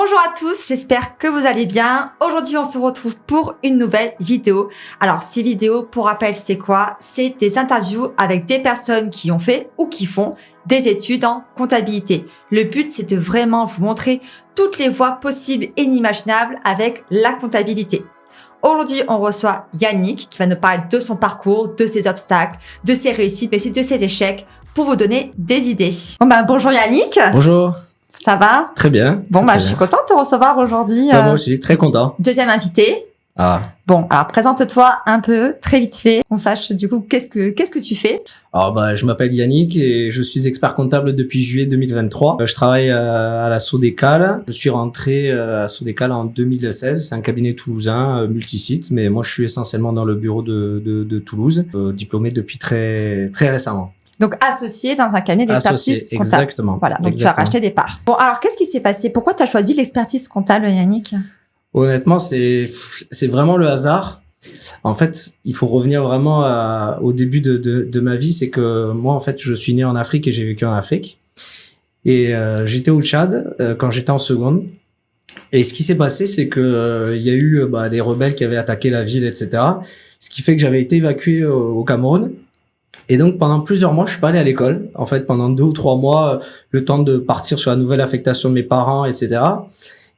Bonjour à tous, j'espère que vous allez bien. Aujourd'hui, on se retrouve pour une nouvelle vidéo. Alors, ces vidéos, pour rappel, c'est quoi? C'est des interviews avec des personnes qui ont fait ou qui font des études en comptabilité. Le but, c'est de vraiment vous montrer toutes les voies possibles et inimaginables avec la comptabilité. Aujourd'hui, on reçoit Yannick qui va nous parler de son parcours, de ses obstacles, de ses réussites, mais aussi de ses échecs pour vous donner des idées. Bonjour Yannick. Bonjour. Ça va? Très bien. Je suis contente de te recevoir aujourd'hui. Moi aussi, très content. Deuxième invité. Ah. Bon, alors présente-toi un peu, très vite fait, qu'on sache du coup qu'est-ce que tu fais. Alors je m'appelle Yannick et je suis expert comptable depuis juillet 2023. Je travaille à la Sodecale. Je suis rentré à Sodecale en 2016. C'est un cabinet toulousain multisite, mais moi je suis essentiellement dans le bureau de Toulouse, diplômé depuis très très récemment. Donc associé dans un cabinet d'expertise comptable. Exactement. Voilà, donc exactement. tu as racheté des parts. Bon, alors qu'est-ce qui s'est passé? Pourquoi tu as choisi l'expertise comptable, Yannick? Honnêtement, c'est vraiment le hasard. En fait, il faut revenir vraiment au début de ma vie. C'est que moi, en fait, je suis né en Afrique et j'ai vécu en Afrique. Et j'étais au Tchad quand j'étais en seconde. Et ce qui s'est passé, c'est que il y a eu des rebelles qui avaient attaqué la ville, etc. Ce qui fait que j'avais été évacué au Cameroun. Et donc, pendant plusieurs mois, je suis pas allé à l'école. En fait, pendant 2 ou 3 mois, le temps de partir sur la nouvelle affectation de mes parents, etc.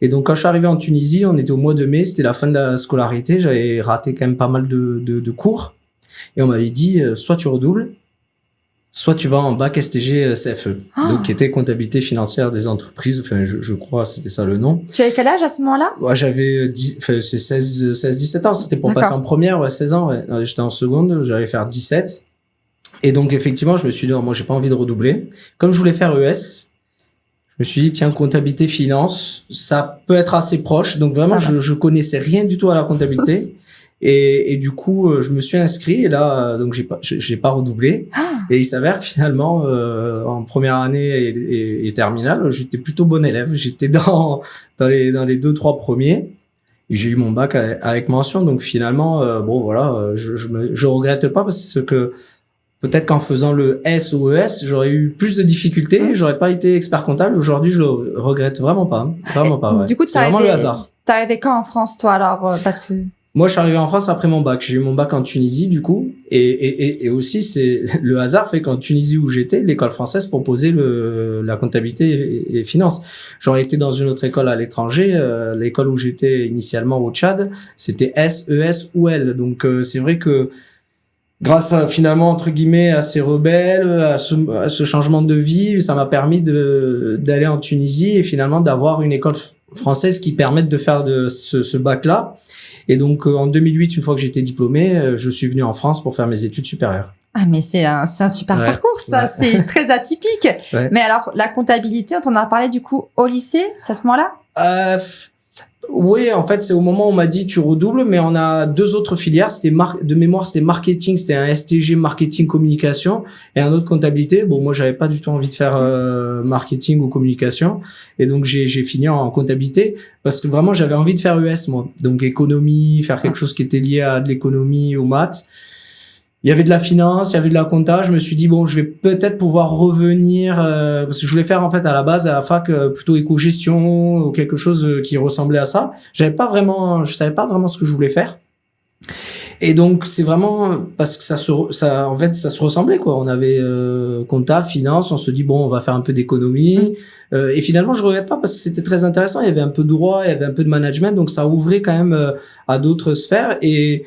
Et donc, quand je suis arrivé en Tunisie, on était au mois de mai, c'était la fin de la scolarité. J'avais raté quand même pas mal de cours. Et on m'avait dit, soit tu redoubles, soit tu vas en bac STG CFE. Donc, qui était comptabilité financière des entreprises. Enfin, je crois, c'était ça le nom. Tu avais quel âge à ce moment-là? Ouais, j'avais 16-17 ans. C'était pour passer en première, 16 ans. Ouais. J'étais en seconde, j'allais faire 17. Et donc, effectivement, je me suis dit, non, moi, j'ai pas envie de redoubler. Comme je voulais faire ES, je me suis dit, tiens, comptabilité, finance, ça peut être assez proche. Donc, vraiment, je connaissais rien du tout à la comptabilité. Et du coup, je me suis inscrit. Et là, donc, j'ai pas redoublé. Et il s'avère que finalement, en première année et terminale, j'étais plutôt bon élève. J'étais dans les 2-3 premiers. Et j'ai eu mon bac avec mention. Donc, finalement, je regrette pas parce que peut-être qu'en faisant le S ou ES, j'aurais eu plus de difficultés, j'aurais pas été expert comptable. Aujourd'hui, je le regrette vraiment pas. Vraiment pas, ouais. Du coup, c'est vraiment le hasard. T'es arrivé quand en France, toi, alors, parce que... Moi, je suis arrivé en France après mon bac. J'ai eu mon bac en Tunisie, du coup. Et aussi, c'est, le hasard fait qu'en Tunisie où j'étais, l'école française proposait la comptabilité et finance. J'aurais été dans une autre école à l'étranger. L'école où j'étais initialement au Tchad, c'était S, ES ou L. Donc, c'est vrai que, grâce à, finalement, entre guillemets, à ces rebelles, à ce changement de vie, ça m'a permis d'aller en Tunisie et finalement d'avoir une école française qui permette de faire ce bac-là. Et donc, en 2008, une fois que j'ai été diplômé, je suis venu en France pour faire mes études supérieures. Ah, mais c'est un super parcours, ça. Ouais. C'est très atypique. Ouais. Mais alors, la comptabilité, on en a parlé du coup au lycée, c'est à ce moment-là? Oui, en fait, c'est au moment où on m'a dit tu redoubles, mais on a 2 autres filières. C'était de mémoire, c'était marketing, c'était un STG marketing communication et un autre comptabilité. Bon, moi, j'avais pas du tout envie de faire marketing ou communication, et donc j'ai fini en comptabilité parce que vraiment j'avais envie de faire ES moi. Donc économie, faire quelque chose qui était lié à de l'économie, aux maths. Il y avait de la finance, il y avait de la compta. Je me suis dit bon, je vais peut-être pouvoir revenir parce que je voulais faire en fait à la base à la fac plutôt éco-gestion ou quelque chose qui ressemblait à ça. Je savais pas vraiment ce que je voulais faire. Et donc c'est vraiment parce que ça se ressemblait quoi. On avait compta, finance, on se dit bon, on va faire un peu d'économie et finalement je regrette pas parce que c'était très intéressant, il y avait un peu de droit, il y avait un peu de management, donc ça ouvrait quand même à d'autres sphères et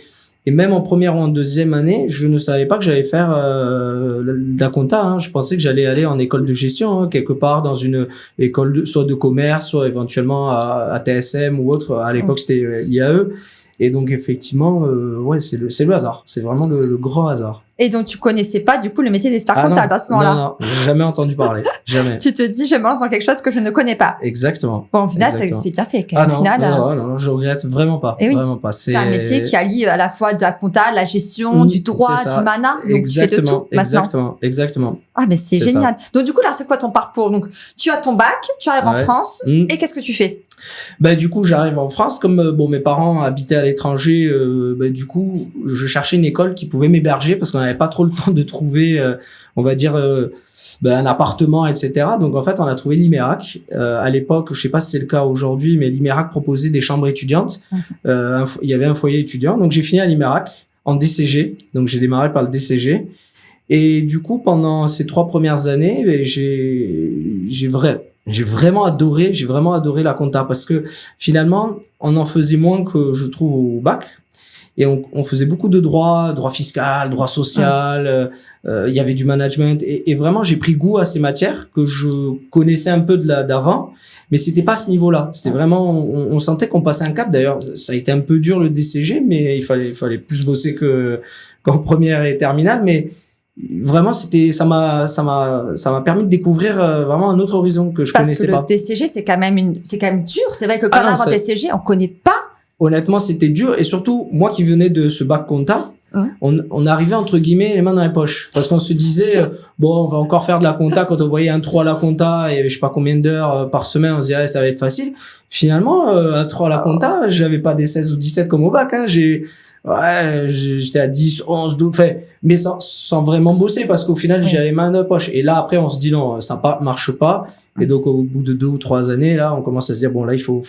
même en première ou en deuxième année, je ne savais pas que j'allais faire de la compta. Hein. Je pensais que j'allais aller en école de gestion, quelque part dans une école soit de commerce, soit éventuellement à TSM ou autre. À l'époque, c'était IAE. Et donc, effectivement, c'est le hasard. C'est vraiment le grand hasard. Et donc, tu connaissais pas, du coup, le métier d'expert comptable à ce moment-là? Non, j'ai jamais entendu parler. Jamais. Tu te dis, je me lance dans quelque chose que je ne connais pas. Exactement. Bon, au final, c'est bien fait. Au final, non, je regrette vraiment pas. Et oui, vraiment pas. C'est un métier qui allie à la fois de la compta, la gestion, du droit, du mana. Donc, tu fais de tout maintenant. Exactement. Ah, mais c'est génial. Ça. Donc, du coup, là, c'est quoi ton parcours? Donc, tu as ton bac, tu arrives en France, et qu'est-ce que tu fais? Du coup, j'arrive en France. Comme mes parents habitaient à l'étranger, du coup, je cherchais une école qui pouvait m'héberger parce qu'on n'avait n'avait pas trop le temps de trouver, on va dire, un appartement, etc. Donc en fait, on a trouvé l'Imérac. À l'époque, je sais pas si c'est le cas aujourd'hui, mais l'Imérac proposait des chambres étudiantes. Il y avait un foyer étudiant. Donc j'ai fini à l'Imérac en DCG. Donc j'ai démarré par le DCG. Et du coup, pendant ces 3 premières années, j'ai vraiment adoré la compta parce que finalement, on en faisait moins que je trouve au bac. Et on faisait beaucoup de droit fiscal, droit social, il y avait du management. Et vraiment, j'ai pris goût à ces matières que je connaissais un peu d'avant, mais c'était pas à ce niveau-là. C'était vraiment, on sentait qu'on passait un cap. D'ailleurs, ça a été un peu dur le DCG, mais il fallait plus bosser qu'en première et terminale. Mais vraiment, ça m'a permis de découvrir vraiment un autre horizon que je connaissais pas. Parce que le DCG, c'est quand même dur. C'est vrai que quand on a un DCG, on connaît pas. Honnêtement, c'était dur. Et surtout, moi qui venais de ce bac compta, on arrivait entre guillemets les mains dans les poches. Parce qu'on se disait, on va encore faire de la compta. Quand on voyait un 3 à la compta et je sais pas combien d'heures par semaine, on se disait, ça va être facile. Finalement, un 3 à la compta, j'avais pas des 16 ou 17 comme au bac. J'étais à 10, 11, 12, mais sans vraiment bosser parce qu'au final, j'avais les mains dans les poches. Et là, après, on se dit, non, ça marche pas. Et donc, au bout de 2 ou 3 années, là, on commence à se dire, bon, là, il faut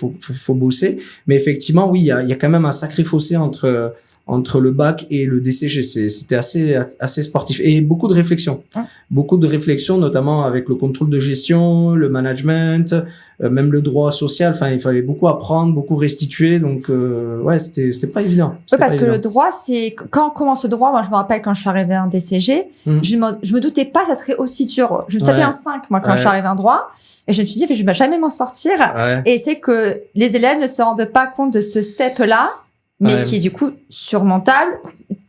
bosser. Mais effectivement, oui, il y a quand même un sacré fossé entre le bac et le DCG. C'était assez sportif. Et beaucoup de réflexion. Beaucoup de réflexion, notamment avec le contrôle de gestion, le management, même le droit social. Enfin, il fallait beaucoup apprendre, beaucoup restituer. Donc, c'était pas évident. Oui, parce que le droit, c'est, quand on commence le droit, moi, je me rappelle quand je suis arrivée en DCG, je me doutais pas, ça serait aussi dur. Je me tapais un 5, moi, quand je suis arrivée en droit. Et je me suis dit, je vais jamais m'en sortir. Et c'est que les élèves ne se rendent pas compte de ce step-là, mais qui est du coup surmontable.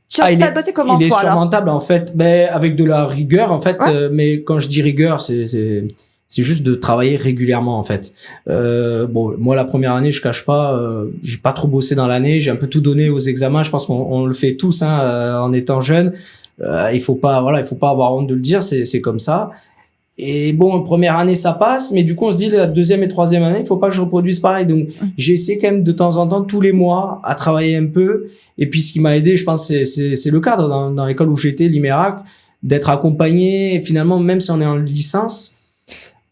Tu as bossé comment, toi, il est surmontable, en fait, avec de la rigueur, en fait. Mais quand je dis rigueur, c'est juste de travailler régulièrement, en fait. Moi, la première année, je cache pas, j'ai pas trop bossé dans l'année. J'ai un peu tout donné aux examens. Je pense qu'on le fait tous, en étant jeune. Il faut pas avoir honte de le dire. C'est comme ça. Et première année, ça passe, mais du coup, on se dit, la deuxième et troisième année, il faut pas que je reproduise pareil. Donc, j'ai essayé quand même de temps en temps, tous les mois, à travailler un peu. Et puis, ce qui m'a aidé, je pense, c'est le cadre dans l'école où j'étais, l'Imérac, d'être accompagné. Et finalement, même si on est en licence,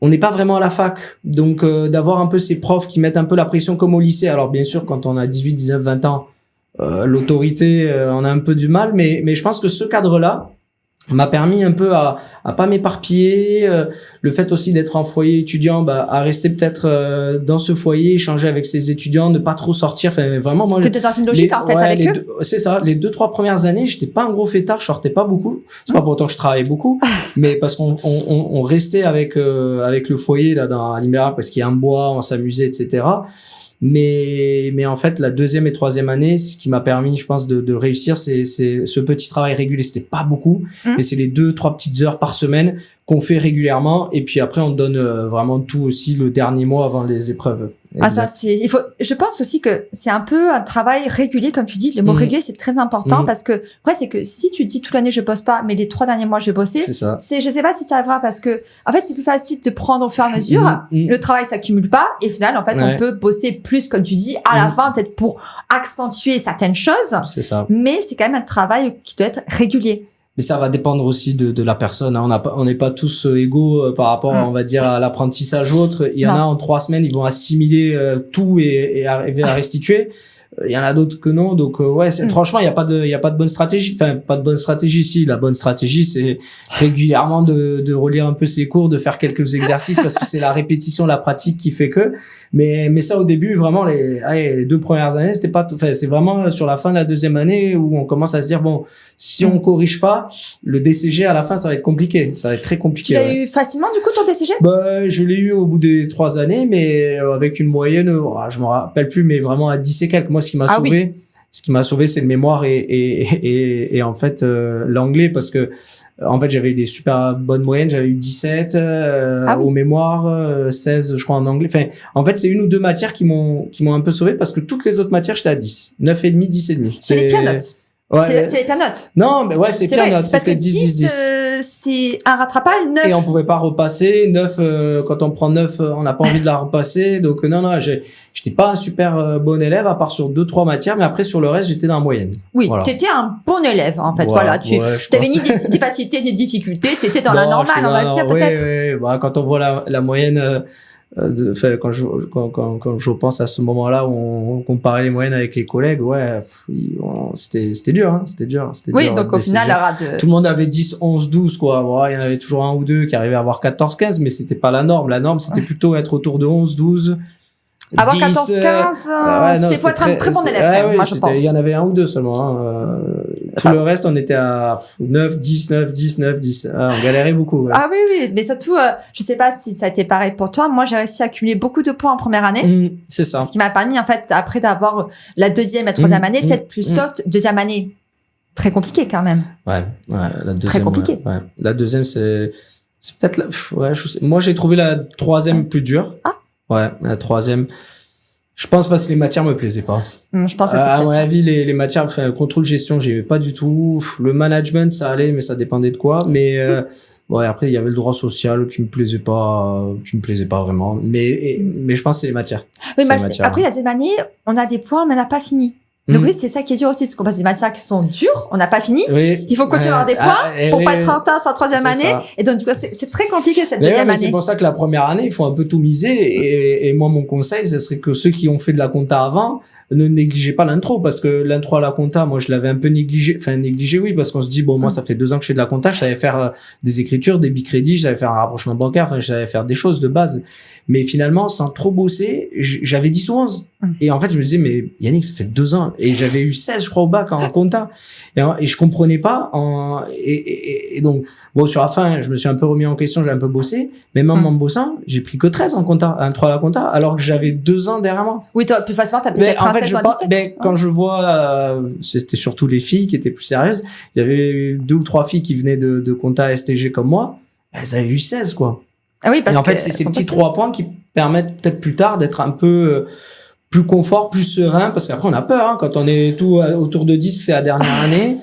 on n'est pas vraiment à la fac. Donc, d'avoir un peu ces profs qui mettent un peu la pression comme au lycée. Alors, bien sûr, quand on a 18, 19, 20 ans, l'autorité, on a un peu du mal. Mais je pense que ce cadre-là m'a permis un peu à pas m'éparpiller, le fait aussi d'être en foyer étudiant, à rester peut-être dans ce foyer, échanger avec ses étudiants, ne pas trop sortir. Enfin, vraiment, moi, t'étais dans une logique en fait avec eux. C'est ça. Les 2-3 premières années, j'étais pas un gros fêtard, je sortais pas beaucoup. C'est pas pour autant que je travaillais beaucoup, mais parce qu'on restait avec le foyer là dans l'Imérac parce qu'il y a un bois, on s'amusait, etc. Mais en fait, la deuxième et troisième année, ce qui m'a permis, je pense, de réussir, c'est ce petit travail régulier. C'était pas beaucoup, et c'est les 2-3 petites heures par semaine qu'on fait régulièrement. Et puis après, on donne vraiment tout aussi le dernier mois avant les épreuves. Exact. Je pense aussi que c'est un peu un travail régulier, comme tu dis. Le mot régulier, c'est très important parce que, c'est que si tu dis toute l'année je bosse pas, mais les 3 derniers mois je vais bosser, je sais pas si tu arriveras parce que, en fait, c'est plus facile de prendre au fur et à mesure. Le travail s'accumule pas et au final, en fait, on peut bosser plus, comme tu dis, à la fin, peut-être pour accentuer certaines choses. C'est ça. Mais c'est quand même un travail qui doit être régulier. Mais ça va dépendre aussi de la personne. On n'est pas tous égaux par rapport, on va dire, à l'apprentissage autre. Il y en a en 3 semaines, ils vont assimiler tout et arriver à restituer. Il y en a d'autres que non. Donc franchement, il y a pas de bonne stratégie. Enfin, pas de bonne stratégie. Si, la bonne stratégie, c'est régulièrement de relire un peu ses cours, de faire quelques exercices parce que c'est la répétition, la pratique qui fait que. Mais ça, au début, vraiment, les 2 premières années, c'était pas. Enfin, c'est vraiment sur la fin de la deuxième année où on commence à se dire si on corrige pas, le DCG à la fin, ça va être compliqué. Ça va être très compliqué. Tu l'as eu facilement, du coup, ton DCG? Je l'ai eu au bout des 3 années, mais avec une moyenne, je me rappelle plus, mais vraiment à 10 et quelques. Moi, ce qui m'a sauvé, c'est le mémoire et en fait, l'anglais, parce que, en fait, j'avais des super bonnes moyennes. J'avais eu 17, au mémoire, 16, je crois, en anglais. Enfin, en fait, c'est 1 ou 2 matières qui m'ont un peu sauvé parce que toutes les autres matières, j'étais à 10. 9,5, 10,5. C'est les pires notes. Ouais, c'est les pires notes. Non, mais ouais, c'est pire vrai, note. parce que C'était 10. C'est un rattrapage, 9. Et on pouvait pas repasser. 9, quand on prend 9, on n'a pas envie de la repasser. Donc, non, j'étais pas un super bon élève, à part sur 2-3 matières, mais après, sur le reste, j'étais dans la moyenne. Oui, voilà. t'étais un bon élève, en fait. Voilà, tu t'avais ni des facilités, ni des difficultés. T'étais dans la normale, on va dire, peut-être. Oui. Bah, quand on voit la moyenne, quand je pense à ce moment-là où on comparait les moyennes avec les collègues, c'était dur, hein, c'était dur. Oui, dur, donc au final, tout le monde avait 10, 11, 12, quoi. Bon, il y en avait toujours un ou deux qui arrivaient à avoir 14, 15, mais c'était pas la norme. La norme, c'était plutôt être autour de 11, 12. Avoir 10, 14, 15, c'est faut être un très bon élève, moi, je pense. Il y en avait un ou deux seulement, hein. Tout le reste, on était à 9, 10, 9, 10, 9, 10. On galérait beaucoup. Ouais. Ah oui, mais surtout, je sais pas si ça a été pareil pour toi. Moi, j'ai réussi à accumuler beaucoup de points en première année. C'est ça. Ce qui m'a permis, en fait, après d'avoir la deuxième, la troisième année, peut-être plus soft. Deuxième année, très compliqué quand même. Ouais, la deuxième. Très compliqué. Ouais. La deuxième, c'est peut-être moi, j'ai trouvé la troisième plus dure. Ah. Ouais, la troisième. Je pense parce que les matières me plaisaient pas. Je pense que c'est à mon avis, les matières, contrôle gestion, j'aimais pas du tout. Le management, ça allait, mais ça dépendait de quoi. Mais après, il y avait le droit social qui me plaisait pas vraiment. Mais je pense que c'est les matières. Oui, après la deuxième année, on a des points, mais on n'a pas fini. Donc oui, c'est ça qui est dur aussi, c'est qu'on passe des matières qui sont dures, on n'a pas fini. Oui. Il faut continuer à avoir des points pour pas être en retard sur la troisième année. Ça. Et donc du coup, c'est très compliqué cette deuxième année. C'est pour ça que la première année, il faut un peu tout miser. Et moi, mon conseil, ce serait que ceux qui ont fait de la compta avant ne négligez pas l'intro, parce que l'intro à la compta, moi, je l'avais un peu négligé. Enfin, négligé, oui, parce qu'on se dit, bon, moi, ça fait 2 ans que je fais de la compta, je savais faire des écritures, des bicrédits, je savais faire un rapprochement bancaire, enfin, je savais faire des choses de base. Mais finalement, sans trop bosser, j'avais 10 ou 11. Et en fait, je me disais, mais Yannick, ça fait 2 ans. Et j'avais eu 16, je crois, au bac en compta. Et je comprenais pas. Et donc, bon, sur la fin, je me suis un peu remis en question, j'ai un peu bossé. Mais même en bossant, j'ai pris que 13 en compta, un 3 à la compta, alors que j'avais 2 ans derrière moi. Oui, plus facilement, t'as peut-être un 16 ou un 17. Quand je vois, c'était surtout les filles qui étaient plus sérieuses. Il y avait 2 ou 3 filles qui venaient de compta STG comme moi. Elles avaient eu 16, quoi. Ah oui, parce et en fait, c'est ces petits 3 points qui permettent peut-être plus tard d'être un peu plus confort, plus serein, parce qu'après on a peur, hein, quand on est tout autour de 10, c'est la dernière année.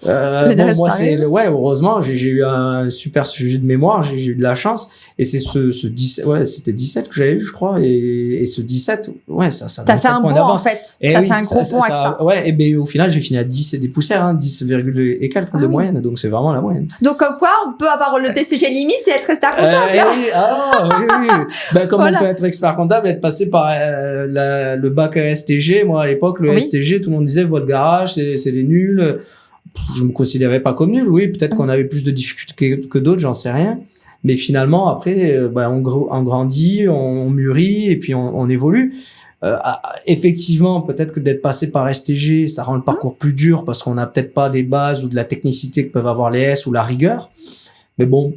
Bon, moi heureusement, j'ai eu un super sujet de mémoire, j'ai eu de la chance, et c'est ce 17, c'était 17 que j'avais eu, je crois, et ce 17, ça t'as fait un bond, en fait. T'as fait un gros bond avec ça. Ouais, et ben, au final, j'ai fini à 10 et des poussières, hein, 10, et quelques de moyenne, donc c'est vraiment la moyenne. Donc, comme quoi, on peut avoir le DCG limite et être expert comptable. Oui. Ben, comme on peut être expert comptable et être passé par, le bac STG. Moi, à l'époque, le STG, tout le monde disait, votre garage, c'est les nuls. Je me considérais pas comme nul. Oui, peut-être qu'on avait plus de difficultés que d'autres, j'en sais rien. Mais finalement, après, on grandit, on mûrit et puis on évolue. Effectivement, peut-être que d'être passé par STG, ça rend le parcours plus dur parce qu'on n'a peut-être pas des bases ou de la technicité que peuvent avoir les S ou la rigueur. Mais bon,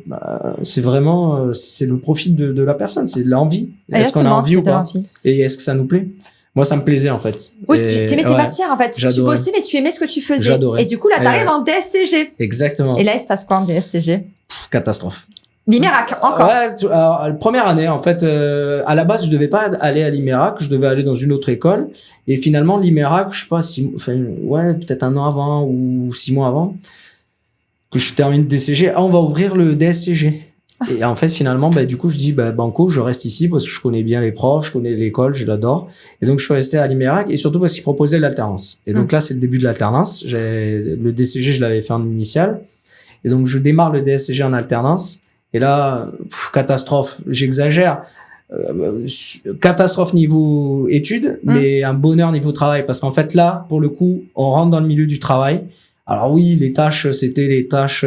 c'est vraiment, c'est le profil de la personne, c'est de l'envie. Est-ce qu'on a envie ou pas? Et est-ce que ça nous plaît? Moi, ça me plaisait, en fait. Oui, tu aimais tes matières, en fait. Tu bossais, mais tu aimais ce que tu faisais. J'adorais. Et du coup, là, t'arrives en DSCG. Exactement. Et là, il se passe quoi en DSCG? Catastrophe. L'IMERAC, encore. Alors, première année, en fait, à la base, je devais pas aller à l'IMERAC, je devais aller dans une autre école. Et finalement, l'IMERAC, je sais pas, peut-être 1 an avant ou 6 mois avant que je termine le DCG, on va ouvrir le DSCG. Et en fait, finalement, du coup, je dis, banco, je reste ici parce que je connais bien les profs, je connais l'école, je l'adore. Et donc, je suis resté à l'IMERAC et surtout parce qu'ils proposaient l'alternance. Et donc là, c'est le début de l'alternance. Le DCG, je l'avais fait en initial. Et donc, je démarre le DSCG en alternance. Et là, catastrophe, j'exagère. Catastrophe niveau études, mais un bonheur niveau travail. Parce qu'en fait, là, pour le coup, on rentre dans le milieu du travail. Alors oui, les tâches, c'était les tâches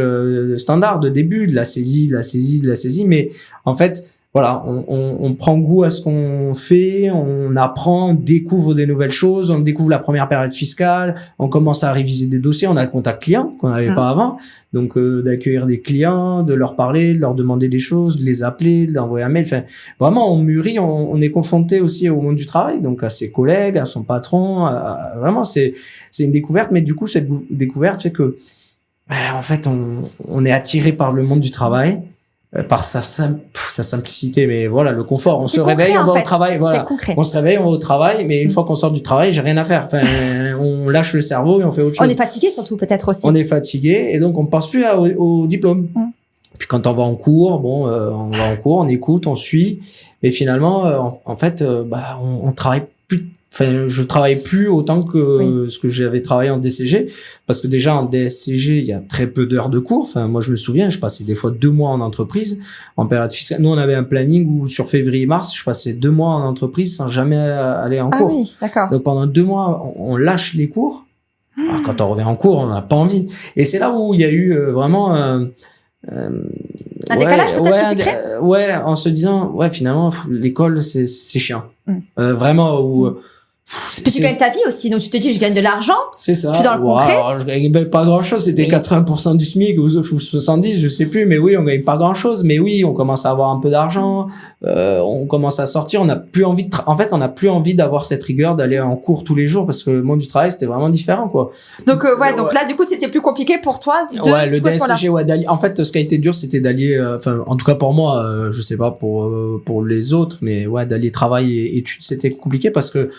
standards de début, de la saisie, mais en fait, voilà, on prend goût à ce qu'on fait, on apprend, on découvre des nouvelles choses, on découvre la première période fiscale, on commence à réviser des dossiers, on a le contact client qu'on n'avait pas avant, donc d'accueillir des clients, de leur parler, de leur demander des choses, de les appeler, de leur envoyer un mail, enfin vraiment on mûrit, on est confronté aussi au monde du travail, donc à ses collègues, à son patron, vraiment c'est une découverte, mais du coup cette découverte fait que en fait on est attiré par le monde du travail. par sa simplicité, mais voilà, le confort. On C'est se concret, réveille, on va en fait. au travail, voilà. C'est concret. On se réveille, on va au travail, mais une fois qu'on sort du travail, j'ai rien à faire. Enfin, on lâche le cerveau et on fait autre chose. On est fatigué surtout, peut-être aussi. On est fatigué et donc on pense plus au diplôme. Puis quand on va en cours, on va en cours, on écoute, on suit, mais finalement, en fait, on travaille plus. Enfin, je travaille plus autant que ce que j'avais travaillé en DCG, parce que déjà en DSCG, il y a très peu d'heures de cours. Enfin, moi, je me souviens, je passais des fois 2 mois en entreprise, en période fiscale. Nous, on avait un planning où sur février-mars, je passais 2 mois en entreprise sans jamais aller en cours. Ah oui, d'accord. Donc pendant 2 mois, on lâche les cours. Alors, quand on revient en cours, on n'a pas envie. Et c'est là où il y a eu vraiment un décalage peut-être qui s'est créé. En se disant finalement l'école c'est chiant. Vraiment où puis tu gagnes ta vie aussi, donc tu te dis je gagne de l'argent. C'est ça. Je suis dans le concret. Alors, je gagnais pas grand chose, c'était 80% du SMIC ou 70, je sais plus, mais oui, on gagne pas grand chose, mais oui, on commence à avoir un peu d'argent, on commence à sortir, on n'a plus envie en fait, on n'a plus envie d'avoir cette rigueur d'aller en cours tous les jours parce que le monde du travail c'était vraiment différent quoi. Donc donc là du coup c'était plus compliqué pour toi le DSCG en fait ce qui a été dur c'était d'allier en tout cas pour moi je sais pas pour les autres mais d'allier travail et études c'était compliqué parce que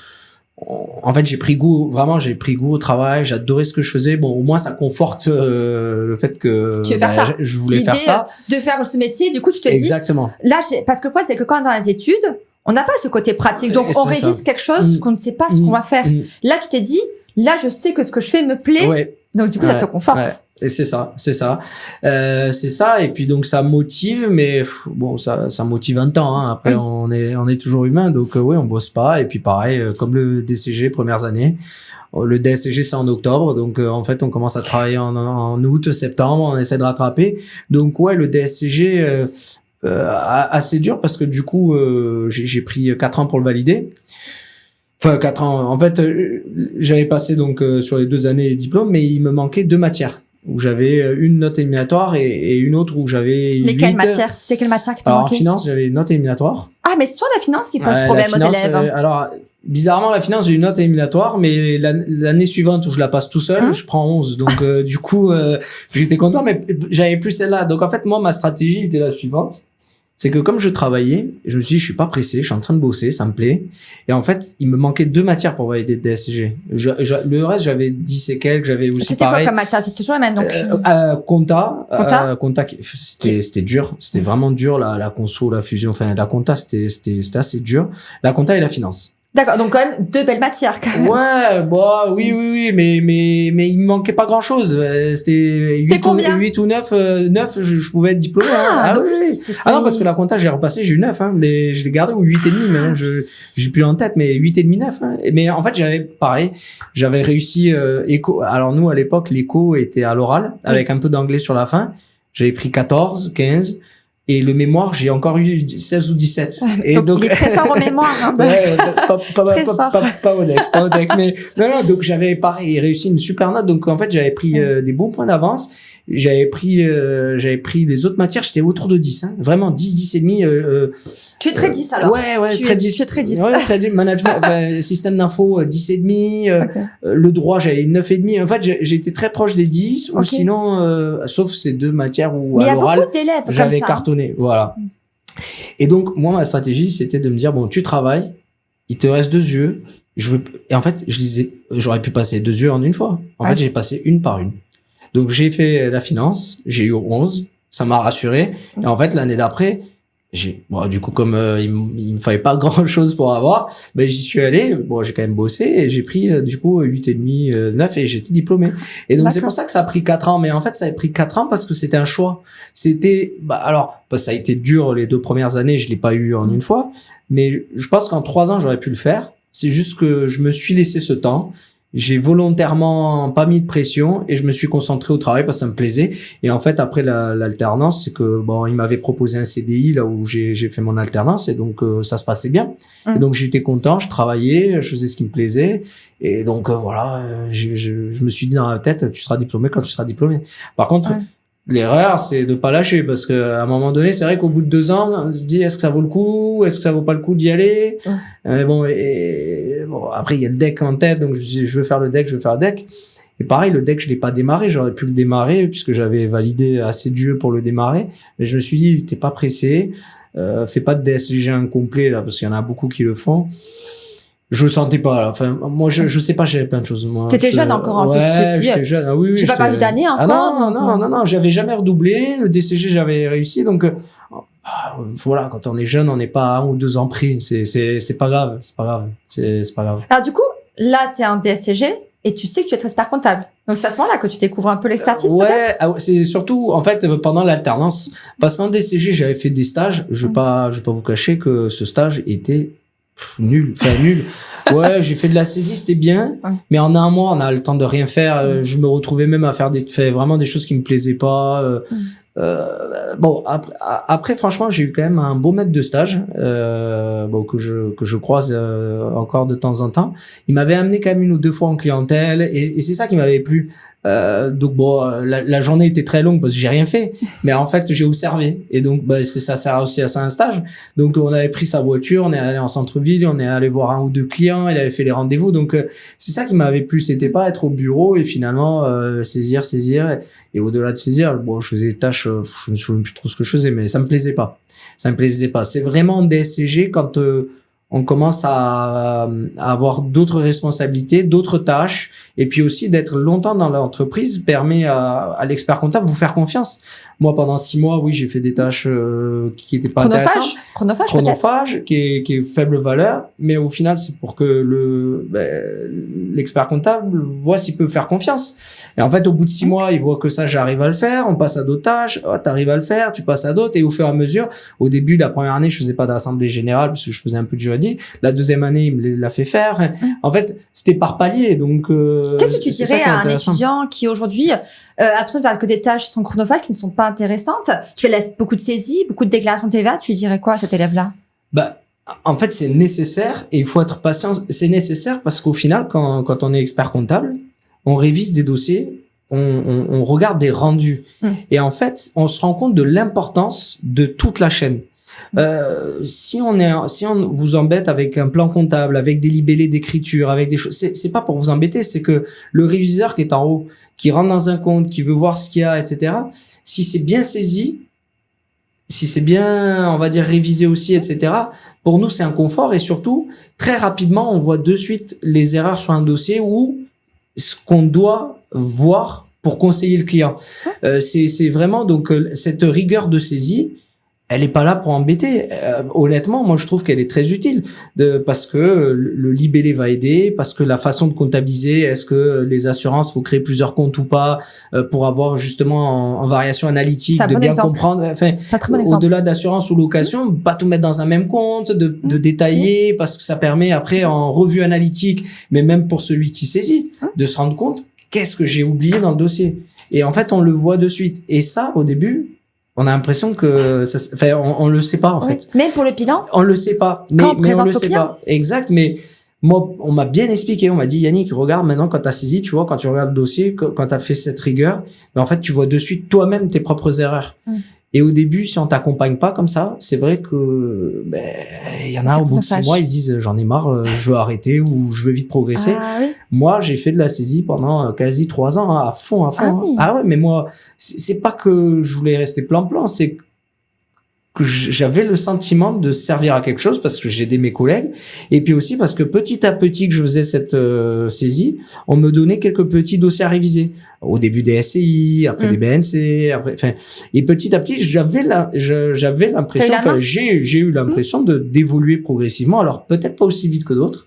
en fait, j'ai pris goût au travail, j'adorais ce que je faisais. Bon, au moins, ça conforte le fait que tu veux faire ça. Je voulais faire ça. De faire ce métier, du coup, tu te Exactement. dis... Là, parce que quoi, c'est que quand on est dans les études, on n'a pas ce côté pratique. Donc, on révise quelque chose qu'on ne sait pas ce qu'on va faire. Là, tu t'es dit, là, je sais que ce que je fais me plaît. Ouais. Donc, du coup, ça te conforte. Ouais. Et c'est ça. C'est ça. Et puis, donc, ça motive, mais bon, ça motive un temps, hein. Après, on est toujours humain. Donc, on bosse pas. Et puis, pareil, comme le DCG, premières années. Le DSCG, c'est en octobre. Donc, en fait, on commence à travailler en août, septembre. On essaie de rattraper. Donc, le DSCG, assez dur parce que du coup, j'ai pris 4 ans pour le valider. Enfin, 4 ans. En fait, j'avais passé donc sur les 2 années diplôme, mais il me manquait 2 matières où j'avais une note éliminatoire et une autre où j'avais. Lesquelles matières? C'était quelle matière qui te manquait? En finance, j'avais une note éliminatoire. Ah, mais c'est toi la finance qui pose problème aux élèves. Alors, bizarrement, la finance, j'ai une note éliminatoire, mais l'année suivante où je la passe tout seul, je prends 11. Donc, du coup, j'étais content, mais j'avais plus celle-là. Donc, en fait, moi, ma stratégie était la suivante. C'est que comme je travaillais, je me suis dit, je suis pas pressé, je suis en train de bosser, ça me plaît. Et en fait, il me manquait 2 matières pour valider le DSCG. Le reste, j'avais 10 et quelques, j'avais aussi C'était pareil. quoi comme matière? C'est toujours la même, donc. Compta, c'était dur. C'était vraiment dur, la conso, la fusion. Enfin, la compta, c'était assez dur. La compta et la finance. D'accord, donc quand même 2 belles matières quand même. Oui, mais il me manquait pas grand chose. C'était 8 ou 9, je pouvais être diplômé. Donc non, parce que la compta, j'ai repassé, j'ai eu 9, mais je l'ai gardé ou 8,5, mais j'ai plus en tête, mais 8,5, 9, Mais en fait, j'avais réussi, éco. Alors nous, à l'époque, l'éco était à l'oral, avec un peu d'anglais sur la fin. J'avais pris 14, 15. Et le mémoire, j'ai encore eu 16 ou 17. Et donc il est très fort au mémoire. Hein. Pas au deck. Mais non, donc j'avais pareil réussi une super note. Donc en fait, j'avais pris des bons points d'avance. J'avais pris les autres matières, j'étais autour de 10, hein. Vraiment 10, 10 et demi. Tu es très 10 alors. Très 10. Tu es très 10. Ouais, très 10. Management, système d'info, 10 et demi. Le droit, j'avais 9 et demi. En fait, j'étais très proche des 10, ou sinon, sauf ces 2 matières où à l'oral, beaucoup d'élèves j'avais comme ça. Cartonné. Voilà. Et donc, moi, ma stratégie, c'était de me dire, bon, tu travailles, il te reste 2 yeux. Et en fait, je disais, j'aurais pu passer 2 yeux en une fois. En fait, j'ai passé une par une. Donc, j'ai fait la finance, j'ai eu 11, ça m'a rassuré. Et en fait, l'année d'après, du coup, comme il me fallait pas grand chose pour avoir, j'y suis allé. Bon, j'ai quand même bossé et j'ai pris, du coup, 8,5, 9 et j'étais diplômé. Et donc, c'est pour ça que ça a pris 4 ans. Mais en fait, ça a pris 4 ans parce que c'était un choix. C'était, ça a été dur les 2 premières années, je l'ai pas eu en une fois. Mais je pense qu'en 3 ans, j'aurais pu le faire. C'est juste que je me suis laissé ce temps. J'ai volontairement pas mis de pression et je me suis concentré au travail parce que ça me plaisait. Et en fait, après l'alternance, c'est que il m'avait proposé un CDI là où j'ai fait mon alternance et donc ça se passait bien. Et donc j'étais content, je travaillais, je faisais ce qui me plaisait et donc voilà, je me suis dit dans la tête, tu seras diplômé quand tu seras diplômé. Par contre, l'erreur, c'est de pas lâcher parce que à un moment donné, c'est vrai qu'au bout de 2 ans, on se dit est-ce que ça vaut le coup, est-ce que ça vaut pas le coup d'y aller. Bon, après il y a le deck en tête, donc je veux faire le deck. Et pareil, le deck, je l'ai pas démarré. J'aurais pu le démarrer puisque j'avais validé assez de jeux pour le démarrer. Mais je me suis dit, t'es pas pressé. Fais pas de DSLG incomplet, là, parce qu'il y en a beaucoup qui le font. Je le sentais pas, là. Enfin, moi, je sais pas, j'avais plein de choses, moi. T'étais jeune encore, un peu, tu te dis. J'étais jeune. Ah, oui, j'ai pas perdu d'année encore. Non, j'avais jamais redoublé. Le DCG, j'avais réussi. Donc, voilà, quand on est jeune, on n'est pas à 1 ou 2 ans près. C'est pas grave. C'est pas grave. Alors, du coup, là, t'es un DSCG et tu sais que tu es expert comptable. Donc, c'est à ce moment-là que tu découvres un peu l'expertise, peut-être? C'est surtout, en fait, pendant l'alternance. Parce qu'en DCG, j'avais fait des stages. Je vais pas vous cacher que ce stage était nul. Ouais, j'ai fait de la saisie, c'était bien. Mais en 1 mois, on a le temps de rien faire. Je me retrouvais même à faire vraiment des choses qui me plaisaient pas. Bon, après, franchement, j'ai eu quand même un beau maître de stage, que je croise encore de temps en temps. Il m'avait amené quand même 1 ou 2 fois en clientèle, et c'est ça qui m'avait plu. Donc bon, la journée était très longue parce que j'ai rien fait, mais en fait j'ai observé, et donc ça sert aussi à ça un stage. Donc on avait pris sa voiture, on est allé en centre-ville, on est allé voir 1 ou 2 clients, il avait fait les rendez-vous. Donc c'est ça qui m'avait plu, c'était pas être au bureau et finalement saisir, et au-delà de saisir, bon, je faisais des tâches, je me souviens plus trop ce que je faisais, mais ça me plaisait pas. C'est vraiment en DSCG quand on commence à avoir d'autres responsabilités, d'autres tâches, et puis aussi d'être longtemps dans l'entreprise permet à l'expert comptable de vous faire confiance. Moi, pendant 6 mois, oui, j'ai fait des tâches qui étaient pas intéressantes. Chronophage, qui est faible valeur, mais au final, c'est pour que l'expert comptable voit s'il peut faire confiance. Et en fait, au bout de 6 mois, il voit que ça, j'arrive à le faire, on passe à d'autres tâches, t'arrives à le faire, tu passes à d'autres, et au fur et à mesure, au début, la première année, je faisais pas d'assemblée générale, parce que je faisais un peu de juridique. La 2e année, il me l'a fait faire. En fait, c'était par palier, donc... Qu'est-ce que tu dirais à un étudiant qui, aujourd'hui, a besoin de faire que des tâches sans chronophage, qui ne sont pas intéressantes, qui fait beaucoup de saisies, beaucoup de déclarations de TVA, tu dirais quoi à cet élève-là? En fait, c'est nécessaire, et il faut être patient. C'est nécessaire parce qu'au final, quand on est expert comptable, on révise des dossiers, on regarde des rendus. Et en fait, on se rend compte de l'importance de toute la chaîne. Si on vous embête avec un plan comptable, avec des libellés d'écriture, avec des choses, c'est pas pour vous embêter, c'est que le réviseur qui est en haut, qui rentre dans un compte, qui veut voir ce qu'il y a, etc., si c'est bien saisi, si c'est bien, on va dire, révisé aussi, etc., pour nous, c'est un confort, et surtout, très rapidement, on voit de suite les erreurs sur un dossier ou ce qu'on doit voir pour conseiller le client. C'est vraiment, donc, cette rigueur de saisie, elle est pas là pour embêter. Honnêtement, moi, je trouve qu'elle est très utile parce que le libellé va aider, parce que la façon de comptabiliser, est-ce que les assurances, faut créer plusieurs comptes ou pas, pour avoir justement en variation analytique, de bien comprendre. Enfin, au-delà d'assurance ou location, pas tout mettre dans un même compte, de détailler, parce que ça permet après en revue analytique, mais même pour celui qui saisit, de se rendre compte qu'est-ce que j'ai oublié dans le dossier. Et en fait, on le voit de suite. Et ça, au début, on a l'impression que on le sait pas en fait. Même pour le bilan, on le sait pas. Mais on le sait pas. Exact. Mais moi, on m'a bien expliqué. On m'a dit, Yannick, regarde maintenant quand t'as saisi, tu vois, quand tu regardes le dossier, quand t'as fait cette rigueur, en fait, tu vois de suite toi-même tes propres erreurs. Et au début, si on t'accompagne pas comme ça, c'est vrai que il y en a au bout de 6 mois, ils se disent j'en ai marre, je veux arrêter ou je veux vite progresser. Moi, j'ai fait de la saisie pendant quasi 3 ans, à fond. Ah ouais, mais moi, c'est pas que je voulais rester plan-plan, c'est que j'avais le sentiment de servir à quelque chose parce que j'aidais mes collègues, et puis aussi parce que petit à petit que je faisais cette saisie, on me donnait quelques petits dossiers à réviser. Au début des SCI, après des BNC, et petit à petit j'avais l'impression, j'ai eu l'impression d'évoluer progressivement. Alors peut-être pas aussi vite que d'autres,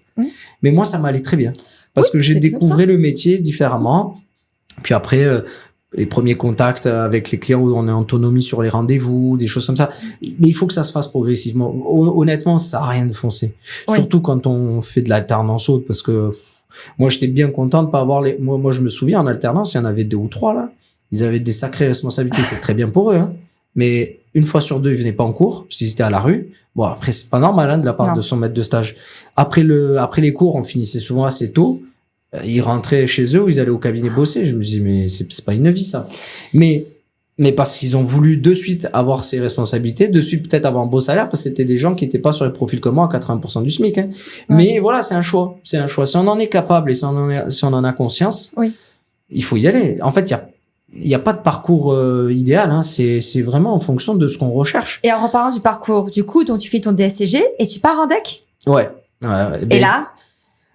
mais moi ça m'allait très bien parce que j'ai découvert le métier différemment. Puis après les premiers contacts avec les clients où on est en autonomie sur les rendez-vous, des choses comme ça. Mais il faut que ça se fasse progressivement. Honnêtement, ça sert à rien de foncer. Surtout quand on fait de l'alternance haute, parce que moi, j'étais bien content de pas avoir moi, je me souviens, en alternance, il y en avait 2 ou 3, là. Ils avaient des sacrées responsabilités. C'est très bien pour eux, hein. Mais 1 fois sur 2, ils venaient pas en cours, s'ils étaient à la rue. Bon, après, c'est pas normal, hein, de la part de son maître de stage. Après les cours, on finissait souvent assez tôt. Ils rentraient chez eux ou ils allaient au cabinet bosser. Je me dis, mais c'est pas une vie, ça. Mais parce qu'ils ont voulu de suite avoir ces responsabilités, de suite peut-être avoir un beau salaire, parce que c'était des gens qui étaient pas sur les profils comme moi à 80% du SMIC, hein. Mais voilà, c'est un choix. Si on en est capable et si on en a conscience, il faut y aller. En fait, il y a pas de parcours idéal, hein. C'est vraiment en fonction de ce qu'on recherche. Et en reparlant du parcours, du coup, donc tu fais ton DSCG et tu pars en DEC. Ouais. Et là?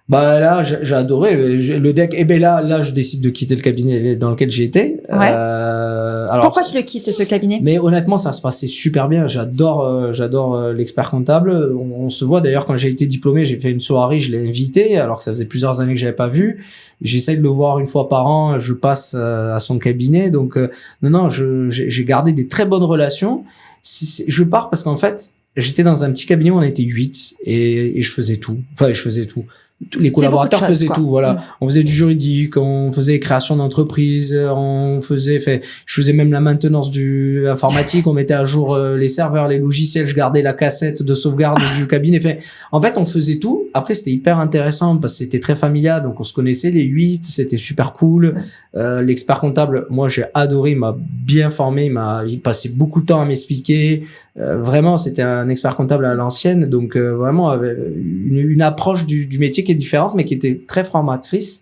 Bah là, j'ai adoré le DEC. Et ben là, je décide de quitter le cabinet dans lequel j'étais. Ouais. Alors, pourquoi tu le quittes, ce cabinet? Mais honnêtement, ça se passait super bien. J'adore l'expert comptable. On se voit d'ailleurs quand j'ai été diplômé, j'ai fait une soirée, je l'ai invité alors que ça faisait plusieurs années que j'avais pas vu. J'essaie de le voir une fois par an. Je passe à son cabinet. Donc non, j'ai gardé des très bonnes relations. Je pars parce qu'en fait, j'étais dans un petit cabinet où on était 8 et je faisais tout. Enfin, je faisais tout. Tous les collaborateurs faisaient tout, voilà. On faisait du juridique, on faisait création d'entreprise, je faisais même la maintenance du informatique, on mettait à jour les serveurs, les logiciels, je gardais la cassette de sauvegarde du cabinet. Enfin, en fait, on faisait tout. Après, c'était hyper intéressant parce que c'était très familial, donc on se connaissait les 8, c'était super cool. L'expert comptable, moi, j'ai adoré, il m'a bien formé, il passait beaucoup de temps à m'expliquer. Vraiment, c'était un expert comptable à l'ancienne, donc vraiment une approche du métier qui est différente, mais qui était très formatrice.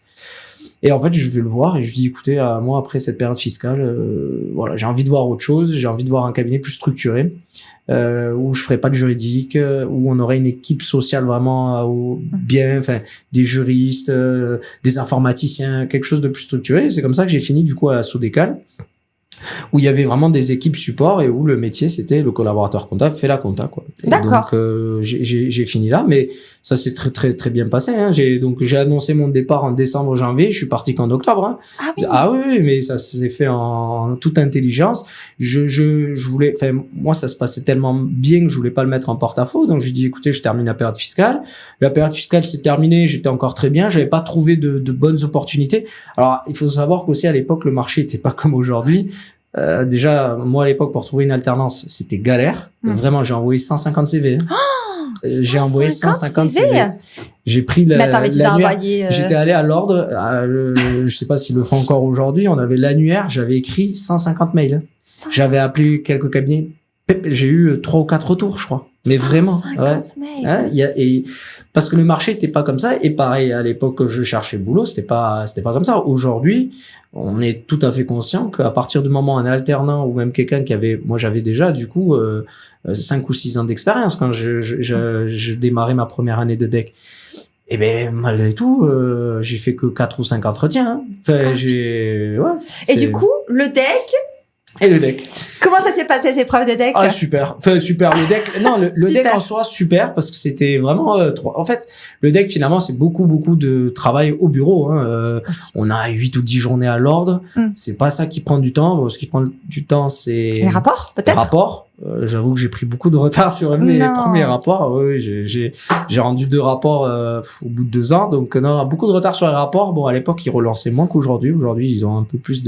Et en fait, je vais le voir et je lui dis, écoutez, moi, après cette période fiscale, voilà, j'ai envie de voir autre chose, j'ai envie de voir un cabinet plus structuré, où je ferais pas de juridique, où on aurait une équipe sociale vraiment bien, enfin, des juristes, des informaticiens, quelque chose de plus structuré. Et c'est comme ça que j'ai fini, du coup, à la Sodécal, où il y avait vraiment des équipes support et où le métier c'était le collaborateur comptable fait la compta, quoi. Et d'accord. Donc j'ai fini là, mais ça s'est très très très bien passé, hein. J'ai annoncé mon départ en décembre janvier, je suis parti qu'en octobre, hein. Ah oui. Oui, mais ça s'est fait en toute intelligence. Je voulais, enfin moi ça se passait tellement bien que je voulais pas le mettre en porte-à-faux, donc j'ai dit écoutez, je termine la période fiscale. La période fiscale s'est terminée, j'étais encore très bien, j'avais pas trouvé de bonnes opportunités. Alors il faut savoir qu'aussi à l'époque le marché était pas comme aujourd'hui. Déjà, moi à l'époque pour trouver une alternance, c'était galère. Vraiment, j'ai envoyé 150 CV. Hein. J'ai envoyé 150 CV. J'ai pris l'annuaire. J'étais allé à l'ordre. Je sais pas s'ils le font encore aujourd'hui. On avait l'annuaire. J'avais écrit 150 mails. J'avais appelé quelques cabinets. J'ai eu 3 ou 4 retours, je crois. Mais vraiment, ouais. Parce que le marché était pas comme ça. Et pareil, à l'époque que je cherchais boulot, c'était pas comme ça. Aujourd'hui, on est tout à fait conscient qu'à partir du moment où un alternant ou même quelqu'un moi j'avais déjà, du coup, 5 ou 6 ans d'expérience quand je démarrais ma première année de DEC. Et ben, malgré tout, j'ai fait que 4 ou 5 entretiens, hein. Enfin, Et du coup, le DEC? Et le DEC. Comment ça s'est passé, ces épreuves de DEC? Ah, super. Enfin, super. Le DEC, non, le DEC en soi, super, parce que c'était vraiment, en fait, le DEC, finalement, c'est beaucoup de travail au bureau, hein. On a 8 ou 10 journées à l'ordre. C'est pas ça qui prend du temps. Bon, ce qui prend du temps, c'est... Les rapports, peut-être? Les rapports. J'avoue que j'ai pris beaucoup de retard sur mes premiers rapports. Oui, j'ai rendu 2 rapports au bout de 2 ans. Donc non, beaucoup de retard sur les rapports. Bon, à l'époque, ils relançaient moins qu'aujourd'hui. Aujourd'hui, ils ont un peu plus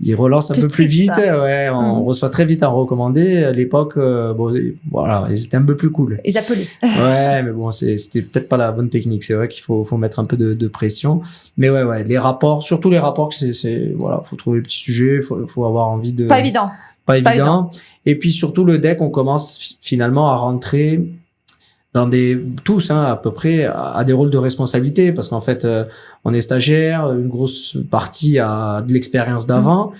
ils relancent un peu plus vite. Ouais, on reçoit très vite un recommandé. À l'époque, bon, voilà, ils étaient un peu plus cool. Ils appelaient. Ouais, mais bon, c'était peut-être pas la bonne technique. C'est vrai qu'il faut mettre un peu de pression. Mais ouais, les rapports, surtout les rapports, voilà, faut trouver le petit sujet, faut avoir envie de... Pas évident. Pas évident. Et puis surtout le DEC, on commence finalement à rentrer dans tous, hein, à peu près, à des rôles de responsabilité, parce qu'en fait, on est stagiaire, une grosse partie a de l'expérience d'avant.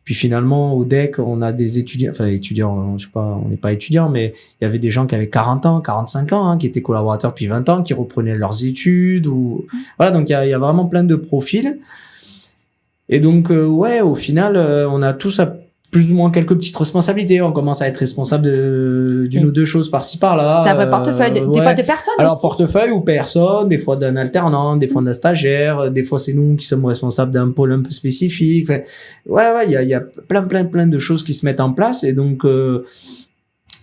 Puis finalement, au DEC, on a des étudiants, je sais pas, on n'est pas étudiants, mais il y avait des gens qui avaient 40 ans, 45 ans, hein, qui étaient collaborateurs depuis 20 ans, qui reprenaient leurs études voilà, donc il y a vraiment plein de profils. Et donc, ouais, au final, on a tous plus ou moins quelques petites responsabilités. On commence à être responsable d'une ou deux choses par-ci par-là. T'as un vrai portefeuille, des fois de personnes Alors, aussi. portefeuille ou personne, des fois d'un alternant, des fois d'un stagiaire, des fois c'est nous qui sommes responsables d'un pôle un peu spécifique. Enfin, ouais, il y a plein de choses qui se mettent en place et donc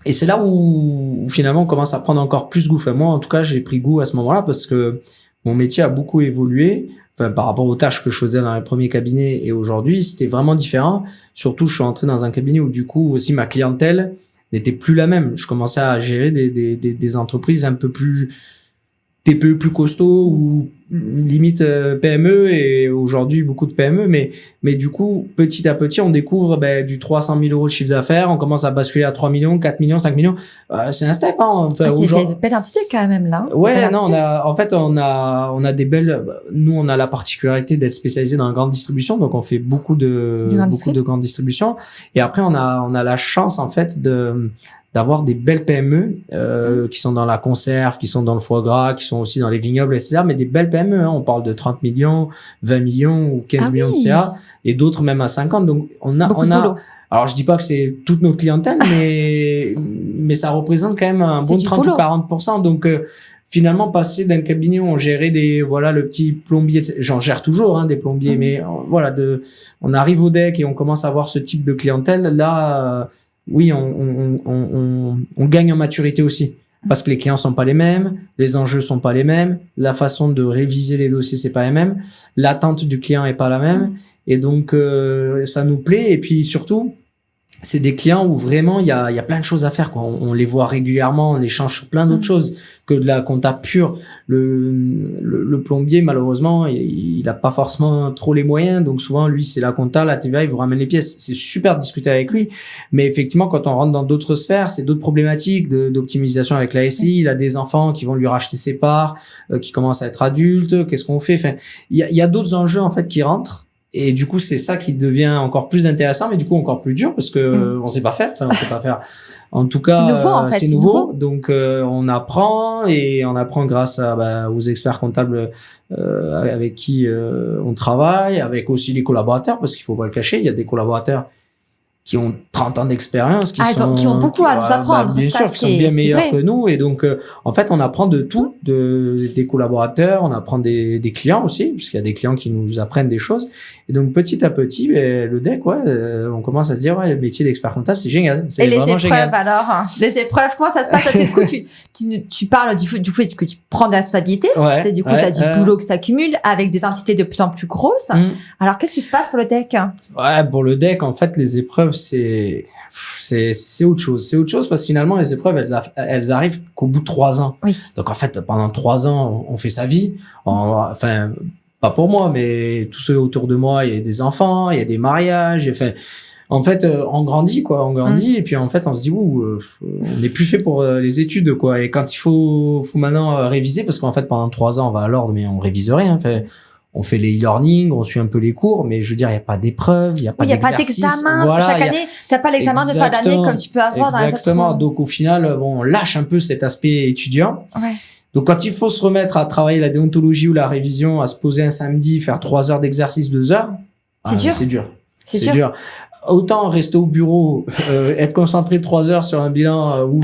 et c'est là où finalement on commence à prendre encore plus goût. Enfin, moi, en tout cas, j'ai pris goût à ce moment-là parce que mon métier a beaucoup évolué. Enfin, par rapport aux tâches que je faisais dans les premiers cabinets et aujourd'hui, c'était vraiment différent. Surtout, je suis entré dans un cabinet où du coup aussi ma clientèle n'était plus la même. Je commençais à gérer des entreprises un peu plus TPE plus costaud ou limite PME, et aujourd'hui beaucoup de PME, mais du coup petit à petit on découvre du 300 000 euros de chiffre d'affaires, on commence à basculer à 3 millions, 4 millions, 5 millions. C'est un step, hein. Enfin, c'est une belle entité quand même là. Ouais, non, on a des belles. Nous, on a la particularité d'être spécialisé dans la grande distribution, donc on fait beaucoup de grande distribution. Et après, on a la chance en fait d'avoir des belles PME qui sont dans la conserve, qui sont dans le foie gras, qui sont aussi dans les vignobles, etc. Mais des belles PME, hein. On parle de 30 millions, 20 millions ou 15 millions de CA, et d'autres même à 50. Donc on a alors je dis pas que c'est toute notre clientèle, mais ça représente quand même un bon 30 ou 40%. Donc finalement, passer d'un cabinet où on gérait le petit plombier, j'en gère toujours, hein, des plombiers, mais on arrive au deck et on commence à avoir ce type de clientèle. Là, oui, on gagne en maturité aussi. Parce que les clients sont pas les mêmes, les enjeux sont pas les mêmes, la façon de réviser les dossiers c'est pas la même, l'attente du client est pas la même, et donc ça nous plaît. Et puis surtout, c'est des clients où vraiment il y a plein de choses à faire, quoi. On les voit régulièrement, on échange sur plein d'autres choses que de la compta pure. Le plombier, malheureusement, il a pas forcément trop les moyens, donc souvent lui c'est la compta, la TVA, il vous ramène les pièces. C'est super de discuter avec lui, mais effectivement quand on rentre dans d'autres sphères, c'est d'autres problématiques d'optimisation avec la SI. Il a des enfants qui vont lui racheter ses parts, qui commencent à être adultes. Qu'est-ce qu'on fait? Enfin, il y a d'autres enjeux en fait qui rentrent. Et du coup, c'est ça qui devient encore plus intéressant, mais du coup encore plus dur parce que on sait pas faire. Enfin, on sait pas faire. En tout cas, c'est nouveau, en fait. C'est nouveau. Donc, on apprend grâce aux experts comptables avec qui on travaille, avec aussi les collaborateurs, parce qu'il faut pas le cacher, il y a des collaborateurs qui ont 30 ans d'expérience, qui ont beaucoup à nous apprendre. Bien sûr, qui sont bien meilleurs que nous. Et donc, en fait, on apprend de tout, des collaborateurs, on apprend des clients aussi, parce qu'il y a des clients qui nous apprennent des choses. Et donc, petit à petit, le deck, on commence à se dire, le métier d'expert comptable, c'est génial. C'est vraiment génial. Et les épreuves, alors? Les épreuves, comment ça se passe? Parce que du coup, tu parles du fait que tu prends des responsabilités. C'est du coup, t'as du boulot qui s'accumule avec des entités de plus en plus grosses. Alors, qu'est-ce qui se passe pour le deck? Pour le deck, en fait, les épreuves, c'est autre chose. C'est autre chose parce que finalement, les épreuves, elles arrivent qu'au bout de 3 ans. Oui. Donc, en fait, pendant 3 ans, on fait sa vie. Enfin, pas pour moi, mais tous ceux autour de moi, il y a des enfants, il y a des mariages. En fait, on grandit, quoi. On grandit. Et puis, en fait, on se dit, on n'est plus fait pour les études, quoi. Et quand il faut maintenant réviser, parce qu'en fait, pendant 3 ans, on va à l'ordre, mais on révise rien. On fait les e-learning, on suit un peu les cours, mais je veux dire, il n'y a pas d'épreuve, il n'y a pas d'exercice. Il n'y a pas d'examen. Voilà, chaque année, t'as pas l'examen de fin d'année comme tu peux avoir dans les autres. Exactement. Donc, au final, on lâche un peu cet aspect étudiant. Ouais. Donc, quand il faut se remettre à travailler la déontologie ou la révision, à se poser un samedi, faire 3 heures d'exercice, 2 heures. C'est dur. C'est dur. C'est dur. Autant rester au bureau, être concentré 3 heures sur un bilan ou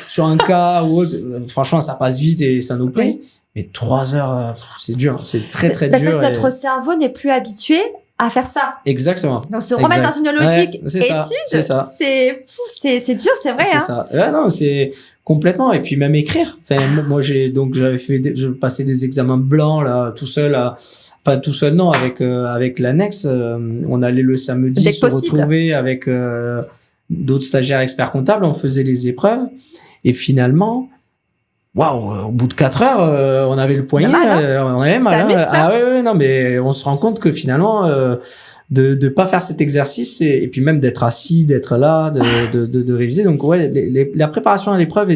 sur un cas ou autre. Franchement, ça passe vite et ça nous plaît. Oui. Mais 3 heures, c'est dur, c'est très dur. Parce que notre cerveau n'est plus habitué à faire ça. Exactement. Donc se remettre dans une logique étude, c'est dur, c'est vrai. C'est ça. Non, c'est complètement. Et puis même écrire. Enfin, moi je passais des examens blancs là, tout seul. Enfin tout seul non, avec l'annexe. On allait le samedi se retrouver avec d'autres stagiaires experts comptables. On faisait les épreuves et finalement. Waouh, au bout de 4 heures, on avait le poignet, on avait mal. Non, mais on se rend compte que finalement, de pas faire cet exercice et puis même d'être assis, d'être là, de réviser. Donc la préparation à l'épreuve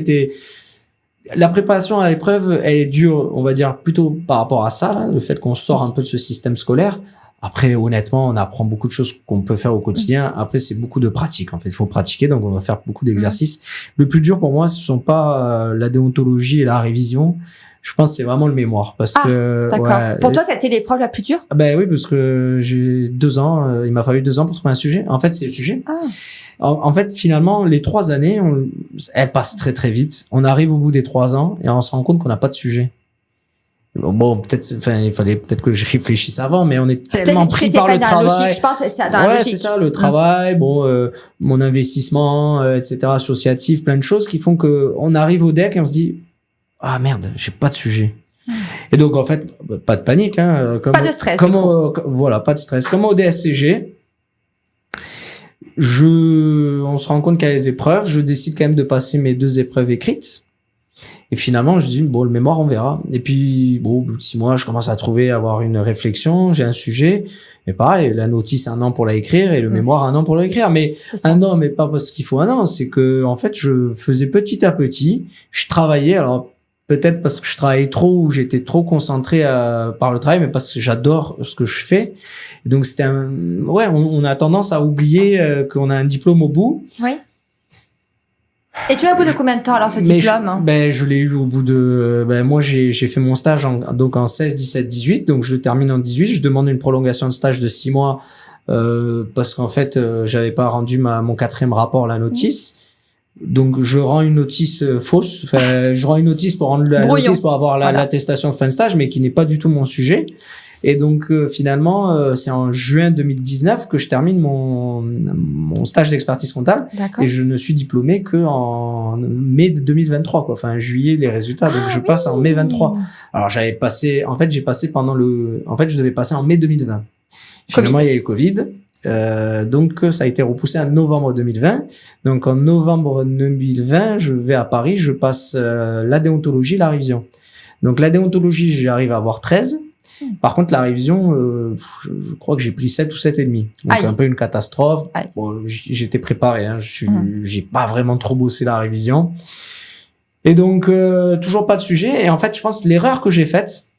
elle est dure, on va dire plutôt par rapport à ça, là, le fait qu'on sort un peu de ce système scolaire. Après, honnêtement, on apprend beaucoup de choses qu'on peut faire au quotidien. Après, c'est beaucoup de pratique. En fait, il faut pratiquer, donc on va faire beaucoup d'exercices. Le plus dur pour moi, ce sont pas la déontologie et la révision. Je pense que c'est vraiment le mémoire, parce que. D'accord. Pour toi, c'était l'épreuve la plus dure? Ben oui, parce que j'ai 2 ans. Il m'a fallu 2 ans pour trouver un sujet. En fait, c'est le sujet. En fait, finalement, les 3 années, elles passent très très vite. On arrive au bout des 3 ans et on se rend compte qu'on n'a pas de sujet. Bon, il fallait peut-être que je réfléchisse avant, mais on est tellement pris par le travail. Logique, je pense, c'est dans la logique. C'est ça, le travail, mon investissement, etc., associatif, plein de choses qui font que on arrive au deck et on se dit, ah merde, j'ai pas de sujet. Et donc, en fait, pas de panique, hein. Pas de stress. Voilà, pas de stress. Comme au DSCG, on se rend compte qu'il y a les épreuves, je décide quand même de passer mes 2 épreuves écrites. Et finalement, je dis, bon, le mémoire, on verra. Et puis, bon, au bout de 6 mois, je commence à avoir une réflexion, j'ai un sujet. Mais pareil, la notice, 1 an pour la écrire et le mémoire, 1 an pour l'écrire. Mais 1 an, mais pas parce qu'il faut 1 an. C'est que, en fait, je faisais petit à petit. Je travaillais. Alors, peut-être parce que je travaillais trop ou j'étais trop concentré par le travail, mais parce que j'adore ce que je fais. Et donc, c'était on a tendance à oublier qu'on a un diplôme au bout. Oui. Et tu l'as au bout de combien de temps alors ce diplôme? Je l'ai eu au bout de moi j'ai fait mon stage en 16, 17, 18, donc je le termine en 18, je demande une prolongation de stage de 6 mois parce qu'en fait j'avais pas rendu mon 4e rapport, la notice. Donc je rends une notice fausse, enfin je rends une notice pour rendre la notice pour avoir l'attestation de fin de stage, mais qui n'est pas du tout mon sujet. Et donc finalement c'est en juin 2019 que je termine mon stage d'expertise comptable. D'accord. Et je ne suis diplômé que en mai 2023 quoi, enfin juillet les résultats, donc je passe en mai 23. Alors j'ai passé en fait je devais passer en mai 2020. Finalement il y a eu Covid. Donc ça a été repoussé à novembre 2020. Donc en novembre 2020, je vais à Paris, je passe la déontologie, la révision. Donc la déontologie, j'arrive à avoir 13. Par contre, la révision, je crois que j'ai pris 7 ou 7 et demi. Donc un peu une catastrophe. Bon, j'étais préparé, hein. J'ai pas vraiment trop bossé la révision. Et donc toujours pas de sujet. Et en fait, je pense que l'erreur que j'ai faite,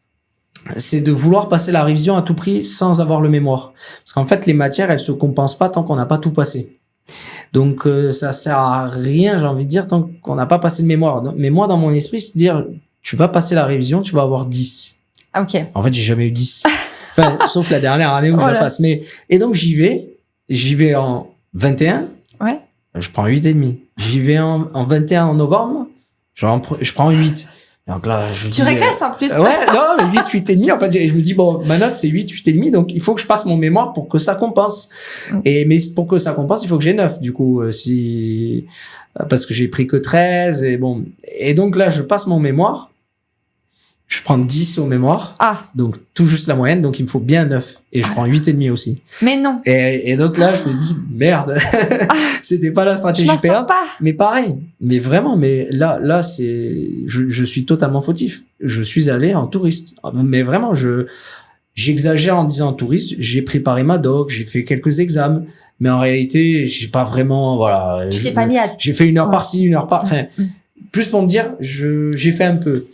c'est de vouloir passer la révision à tout prix sans avoir le mémoire. Parce qu'en fait, les matières, elles se compensent pas tant qu'on n'a pas tout passé. Donc ça sert à rien, j'ai envie de dire, tant qu'on n'a pas passé le mémoire. Mais moi, dans mon esprit, c'est de dire, tu vas passer la révision, tu vas avoir 10. Ah, ok. En fait, j'ai jamais eu 10. Enfin, sauf la dernière année où je la passe. Et donc, j'y vais en 21. Ouais. Je prends 8,5. J'y vais en 21 en novembre. Je prends 8. Donc là, tu régresses en plus. Ouais, non, mais 8,5. En fait, je me dis, bon, ma note, c'est 8,5. Donc, il faut que je passe mon mémoire pour que ça compense. Mais pour que ça compense, il faut que j'ai 9. Du coup, parce que j'ai pris que 13 et bon. Et donc là, je passe mon mémoire. Je prends 10 au mémoire. Donc, tout juste la moyenne. Donc, il me faut bien 9. Et je prends 8,5 aussi. Mais non. Et donc là, je me dis, merde. C'était pas la stratégie perdre. Mais pareil. Mais vraiment, mais là, je suis totalement fautif. Je suis allé en touriste. Mais vraiment, j'exagère en disant touriste. J'ai préparé ma doc. J'ai fait quelques examens. Mais en réalité, j'ai pas vraiment, voilà. Tu t'es pas mis à... J'ai fait 1 heure par-ci, 1 heure par, enfin, plus pour me dire, j'ai fait un peu.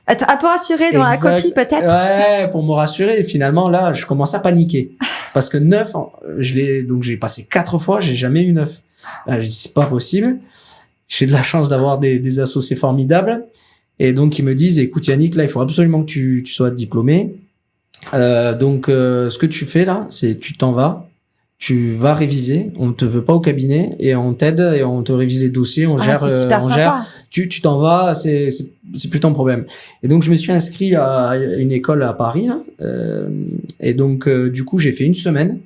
Être un peu rassuré dans la copie, peut-être. Ouais, pour me rassurer. Et finalement, là, je commence à paniquer. Parce que 9, donc j'ai passé 4 fois, j'ai jamais eu 9. Là, je dis, c'est pas possible. J'ai de la chance d'avoir des associés formidables. Et donc, ils me disent, écoute, Yannick, là, il faut absolument que tu sois diplômé. Donc, ce que tu fais, là, c'est, tu t'en vas. Tu vas réviser, on te veut pas au cabinet et on t'aide et on te révise les dossiers, on gère, tu t'en vas, c'est plus ton problème. Et donc je me suis inscrit à une école à Paris là, et donc du coup j'ai fait 1 semaine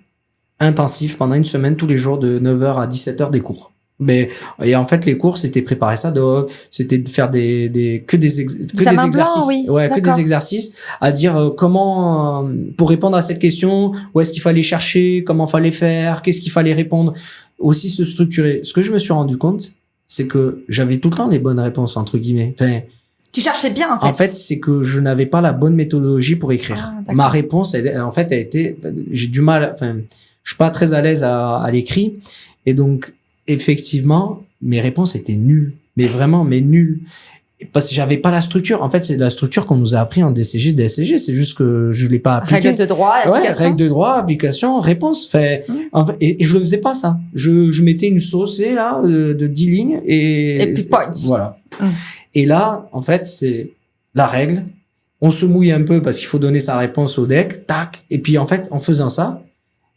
intensif pendant 1 semaine tous les jours de 9h à 17h des cours. Et en fait les cours c'était préparer ça, c'était de faire des exercices, que des exercices à dire comment pour répondre à cette question, où est-ce qu'il fallait chercher, comment fallait faire, qu'est-ce qu'il fallait répondre, aussi se structurer. Ce que je me suis rendu compte, c'est que j'avais tout le temps les bonnes réponses entre guillemets. Enfin, tu cherchais bien en fait. En fait, c'est que je n'avais pas la bonne méthodologie pour écrire. Ma réponse, en fait, a été, j'ai du mal, enfin, je suis pas très à l'aise à l'écrit, et donc effectivement, mes réponses étaient nulles, mais vraiment, mais nulles. Parce que j'avais pas la structure. En fait, c'est la structure qu'on nous a appris en DCG, DSCG. C'est juste que je l'ai pas appliqué. Règles de droit, application. Ouais, règles de droit, application, réponse. Et je le faisais pas, ça. Je mettais une saucée, là, de 10 lignes et puis points. Voilà. Et là, en fait, c'est la règle. On se mouille un peu parce qu'il faut donner sa réponse au deck. Tac. Et puis, en fait, en faisant ça,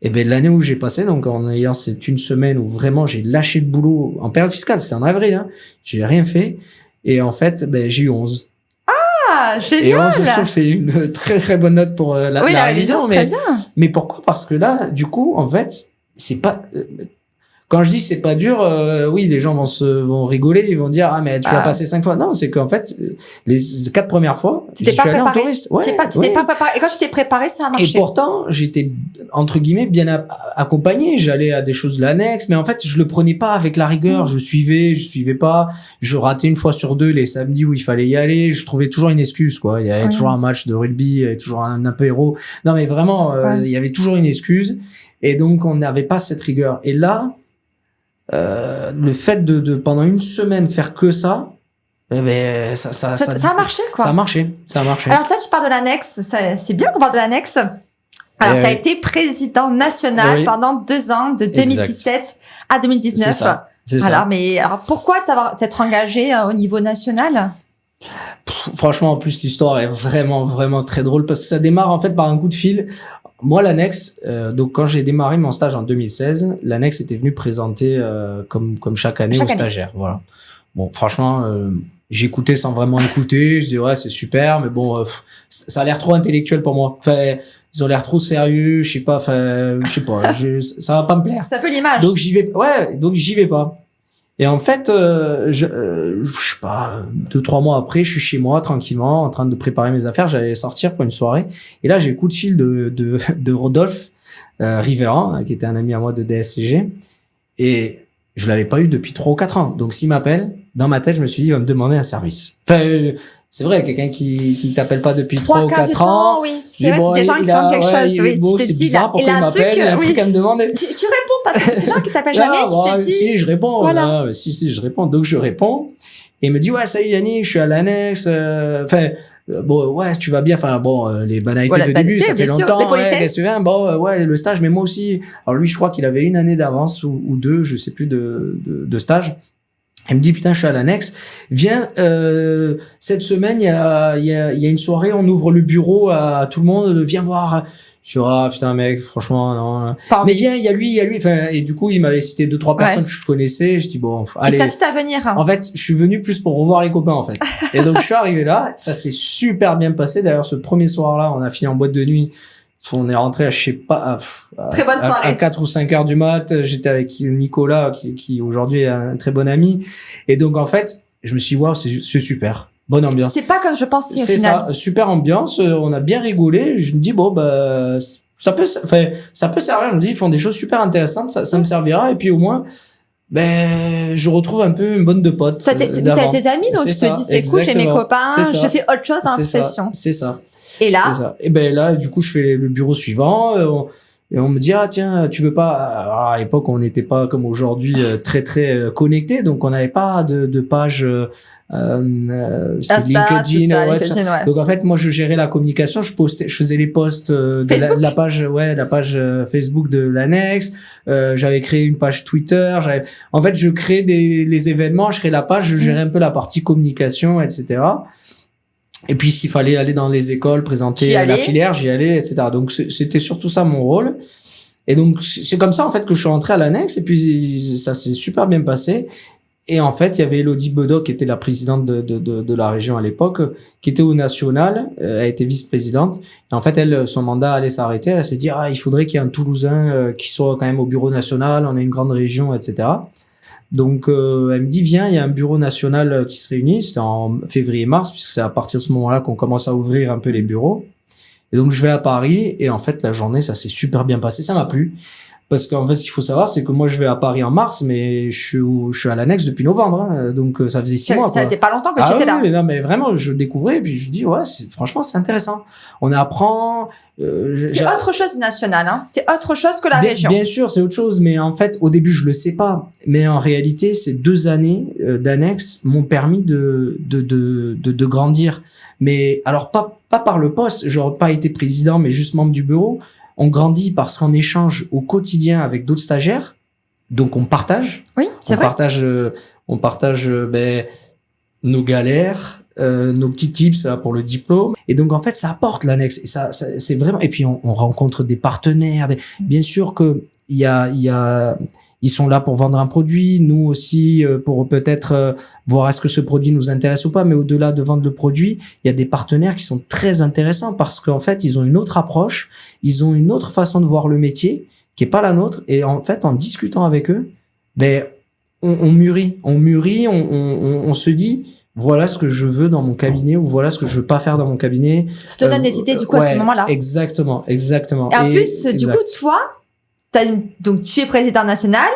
et ben l'année où j'ai passé, donc en ayant cette 1 semaine où vraiment j'ai lâché le boulot en période fiscale, c'était en avril, hein, j'ai rien fait, et en fait j'ai eu 11. Ah, génial. Et 11, je trouve que c'est une très très bonne note pour la révision, c'est très bien. Mais pourquoi? Parce que là, du coup, en fait, c'est pas Quand je dis c'est pas dur, oui, les gens vont rigoler, ils vont dire ah mais tu vas passer 5 fois. Non, c'est qu'en fait les 4 premières fois, je suis allé en touriste. Ouais, t'étais pas préparé. Et quand tu t'es préparé, ça a marché. Et pourtant, j'étais entre guillemets bien accompagné. J'allais à des choses de l'annexe, mais en fait, je le prenais pas avec la rigueur. Je suivais pas. Je ratais une fois sur deux les samedis où il fallait y aller. Je trouvais toujours une excuse, quoi. Il y avait toujours un match de rugby, il y avait toujours un apéro. Non, mais vraiment, il y avait toujours une excuse. Et donc, on n'avait pas cette rigueur. Et là, le fait de pendant une semaine faire que ça, ça a marché, quoi. Ça a marché. Alors là, tu parles de l'annexe. C'est bien qu'on parle de l'annexe. Alors, tu as été président national pendant 2 ans, de 2017 à 2019. C'est ça. Alors, pourquoi t'être engagé au niveau national? Franchement, en plus, l'histoire est vraiment, vraiment très drôle parce que ça démarre en fait par un coup de fil. Moi, l'annexe, donc quand j'ai démarré mon stage en 2016, l'annexe était venue présenter comme chaque année aux stagiaires. Voilà. Bon, franchement, j'écoutais sans vraiment écouter. Je disais ouais, c'est super, mais bon, ça a l'air trop intellectuel pour moi. Enfin, ils ont l'air trop sérieux. Je sais pas. Enfin, ça va pas me plaire. Ça fait l'image. Donc j'y vais. Ouais, donc j'y vais pas. Et en fait, je sais pas, 2-3 mois après, je suis chez moi tranquillement en train de préparer mes affaires. J'allais sortir pour une soirée. Et là, j'ai un coup de fil de Rodolphe Riveran, qui était un ami à moi de DSCG. Et je l'avais pas eu depuis 3 ou 4 ans. Donc s'il m'appelle, dans ma tête, je me suis dit, il va me demander un service. Enfin, c'est vrai, quelqu'un qui t'appelle pas depuis 3 ou 4 ans. Oui, c'est vrai, c'est des gens qui tentent quelque chose. Oui, tu t'es dit, bizarre, pourquoi il m'appelle, il a un truc à me demander. Tu réponds parce que c'est des gens qui t'appellent jamais, tu t'es dit. Si, je réponds. Voilà. Si, je réponds. Donc, je réponds. Et il me dit, ouais, salut Yannick, je suis à l'annexe. Enfin, bon, ouais, tu vas bien. Enfin, bon, les banalités de début, ça fait longtemps. Qu'est-ce que tu viens? Bon, ouais, le stage, mais moi aussi. Alors lui, je crois qu'il avait 1 année d'avance ou 2, je sais plus, de stage. Elle me dit, putain, je suis à l'annexe. Viens, cette semaine, il y a une soirée, on ouvre le bureau à tout le monde, viens voir. Je suis, ah, putain, mec, franchement, non. Mais viens, il y a lui. Enfin, et du coup, il m'avait cité 2-3 personnes que je connaissais. Je dis, bon, allez. Et t'as cité à venir. En fait, je suis venu plus pour revoir les copains, en fait. Et donc, je suis arrivé là. Ça s'est super bien passé. D'ailleurs, ce premier soir-là, on a fini en boîte de nuit. On est rentré à, je sais pas, très bonne soirée. À 4 ou 5 heures du mat. J'étais avec Nicolas, qui aujourd'hui est un très bon ami. Et donc, en fait, je me suis dit, waouh, c'est super. Bonne ambiance. C'est pas comme je pensais, au final. C'est ça. Super ambiance. On a bien rigolé. Je me dis, bon, bah, ça peut servir. Je me dis, ils font des choses super intéressantes. Ça me servira. Et puis, au moins, ben, je retrouve un peu une bande de potes. T'as tes amis, donc tu te dis, c'est cool, j'ai mes copains, je fais autre chose dans la profession. C'est ça. Et là? C'est ça. Et ben là, du coup, je fais le bureau suivant. Et on me dit, ah tiens, tu veux pas... Alors, à l'époque, on n'était pas comme aujourd'hui très connectés, donc on n'avait pas de page LinkedIn. Ouais. Donc en fait, moi, je gérais la communication. Je faisais les posts de la page Facebook de l'annexe. J'avais créé une page Twitter. En fait, je créais les événements, je créais la page, je gérais un peu la partie communication, etc. Et puis, s'il fallait aller dans les écoles, présenter la filière, j'y allais, etc. Donc, c'était surtout ça mon rôle. Et donc, c'est comme ça, en fait, que je suis rentré à l'annexe. Et puis, ça s'est super bien passé. Et en fait, il y avait Elodie Bedoc, qui était la présidente de la région à l'époque, qui était au national, a été vice-présidente. Et en fait, elle, son mandat allait s'arrêter. Elle s'est dit, il faudrait qu'il y ait un Toulousain qui soit quand même au bureau national. On est une grande région, etc. Donc, elle me dit, viens, il y a un bureau national qui se réunit. C'était en février-mars, puisque c'est à partir de ce moment-là qu'on commence à ouvrir un peu les bureaux. Et donc, je vais à Paris. Et en fait, la journée, ça s'est super bien passé. Ça m'a plu. Parce qu'en fait, ce qu'il faut savoir, c'est que moi, je vais à Paris en mars, mais je suis à l'annexe depuis novembre. Hein. Donc, ça faisait 6 mois. Ça faisait pas longtemps que tu étais là. Oui, non, mais vraiment, je découvrais. Et puis, je dis, ouais, franchement, c'est intéressant. On apprend. C'est autre chose national, hein. C'est autre chose que la région. Bien sûr, c'est autre chose. Mais en fait, au début, je le sais pas. Mais en réalité, ces 2 années d'annexe m'ont permis de grandir. Mais alors, pas par le poste. J'aurais pas été président, mais juste membre du bureau. On grandit parce qu'on échange au quotidien avec d'autres stagiaires. Donc, on partage. Oui, c'est vrai. On partage nos galères, nos petits tips pour le diplôme. Et donc, en fait, ça apporte l'annexe. Et ça c'est vraiment... Et puis, on rencontre des partenaires. Bien sûr que ils sont là pour vendre un produit, nous aussi pour peut-être voir est-ce que ce produit nous intéresse ou pas, mais au-delà de vendre le produit, il y a des partenaires qui sont très intéressants parce qu'en fait, ils ont une autre approche, ils ont une autre façon de voir le métier qui est pas la nôtre et en fait, en discutant avec eux, ben on mûrit, on se dit voilà ce que je veux dans mon cabinet ou voilà ce que je veux pas faire dans mon cabinet. Ça te donne des idées du coup à ce moment-là. Exactement. Et en plus, du coup, toi, donc tu es président national.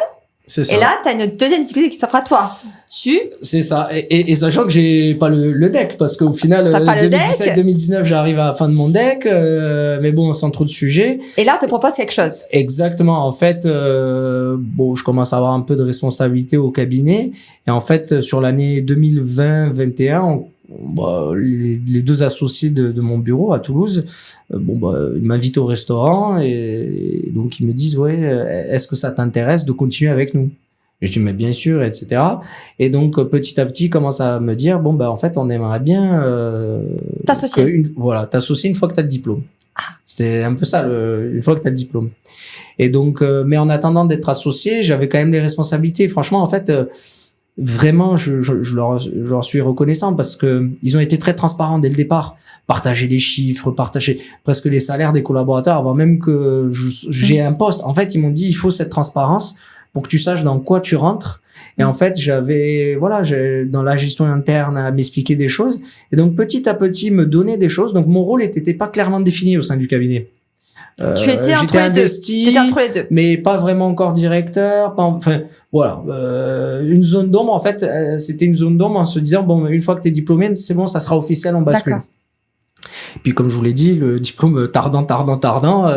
C'est ça. Et là, tu as une deuxième difficulté qui s'offre à toi. C'est ça. Et sachant que j'ai pas le deck, parce qu'au final, 2017-2019, j'arrive à la fin de mon deck, mais bon, sans trop de sujets. Et là, on te propose quelque chose. Exactement. En fait, je commence à avoir un peu de responsabilité au cabinet. Et en fait, sur l'année 2020-21, les deux associés de mon bureau à Toulouse, ils m'invitent au restaurant et donc ils me disent est-ce que ça t'intéresse de continuer avec nous? Et je dis mais bien sûr, etc. Et donc petit à petit ils commencent à me dire en fait on aimerait bien t'associer. T'associer une fois que t'as le diplôme. C'était un peu ça une fois que t'as le diplôme. Et donc mais en attendant d'être associé, j'avais quand même les responsabilités. Franchement en fait vraiment, je leur suis reconnaissant parce que ils ont été très transparents dès le départ. Partager les chiffres, partager presque les salaires des collaborateurs avant même que j'ai un poste. En fait, ils m'ont dit, il faut cette transparence pour que tu saches dans quoi tu rentres. Et en fait, j'ai dans la gestion interne à m'expliquer des choses. Et donc, petit à petit, me donner des choses. Donc, mon rôle n'était pas clairement défini au sein du cabinet. Tu étais entre les deux. Mais pas vraiment encore directeur. Une zone d'ombre, en fait, c'était une zone d'ombre en se disant, une fois que t'es diplômé, c'est bon, ça sera officiel, on bascule. D'accord. Puis, comme je vous l'ai dit, le diplôme tardant, finalement,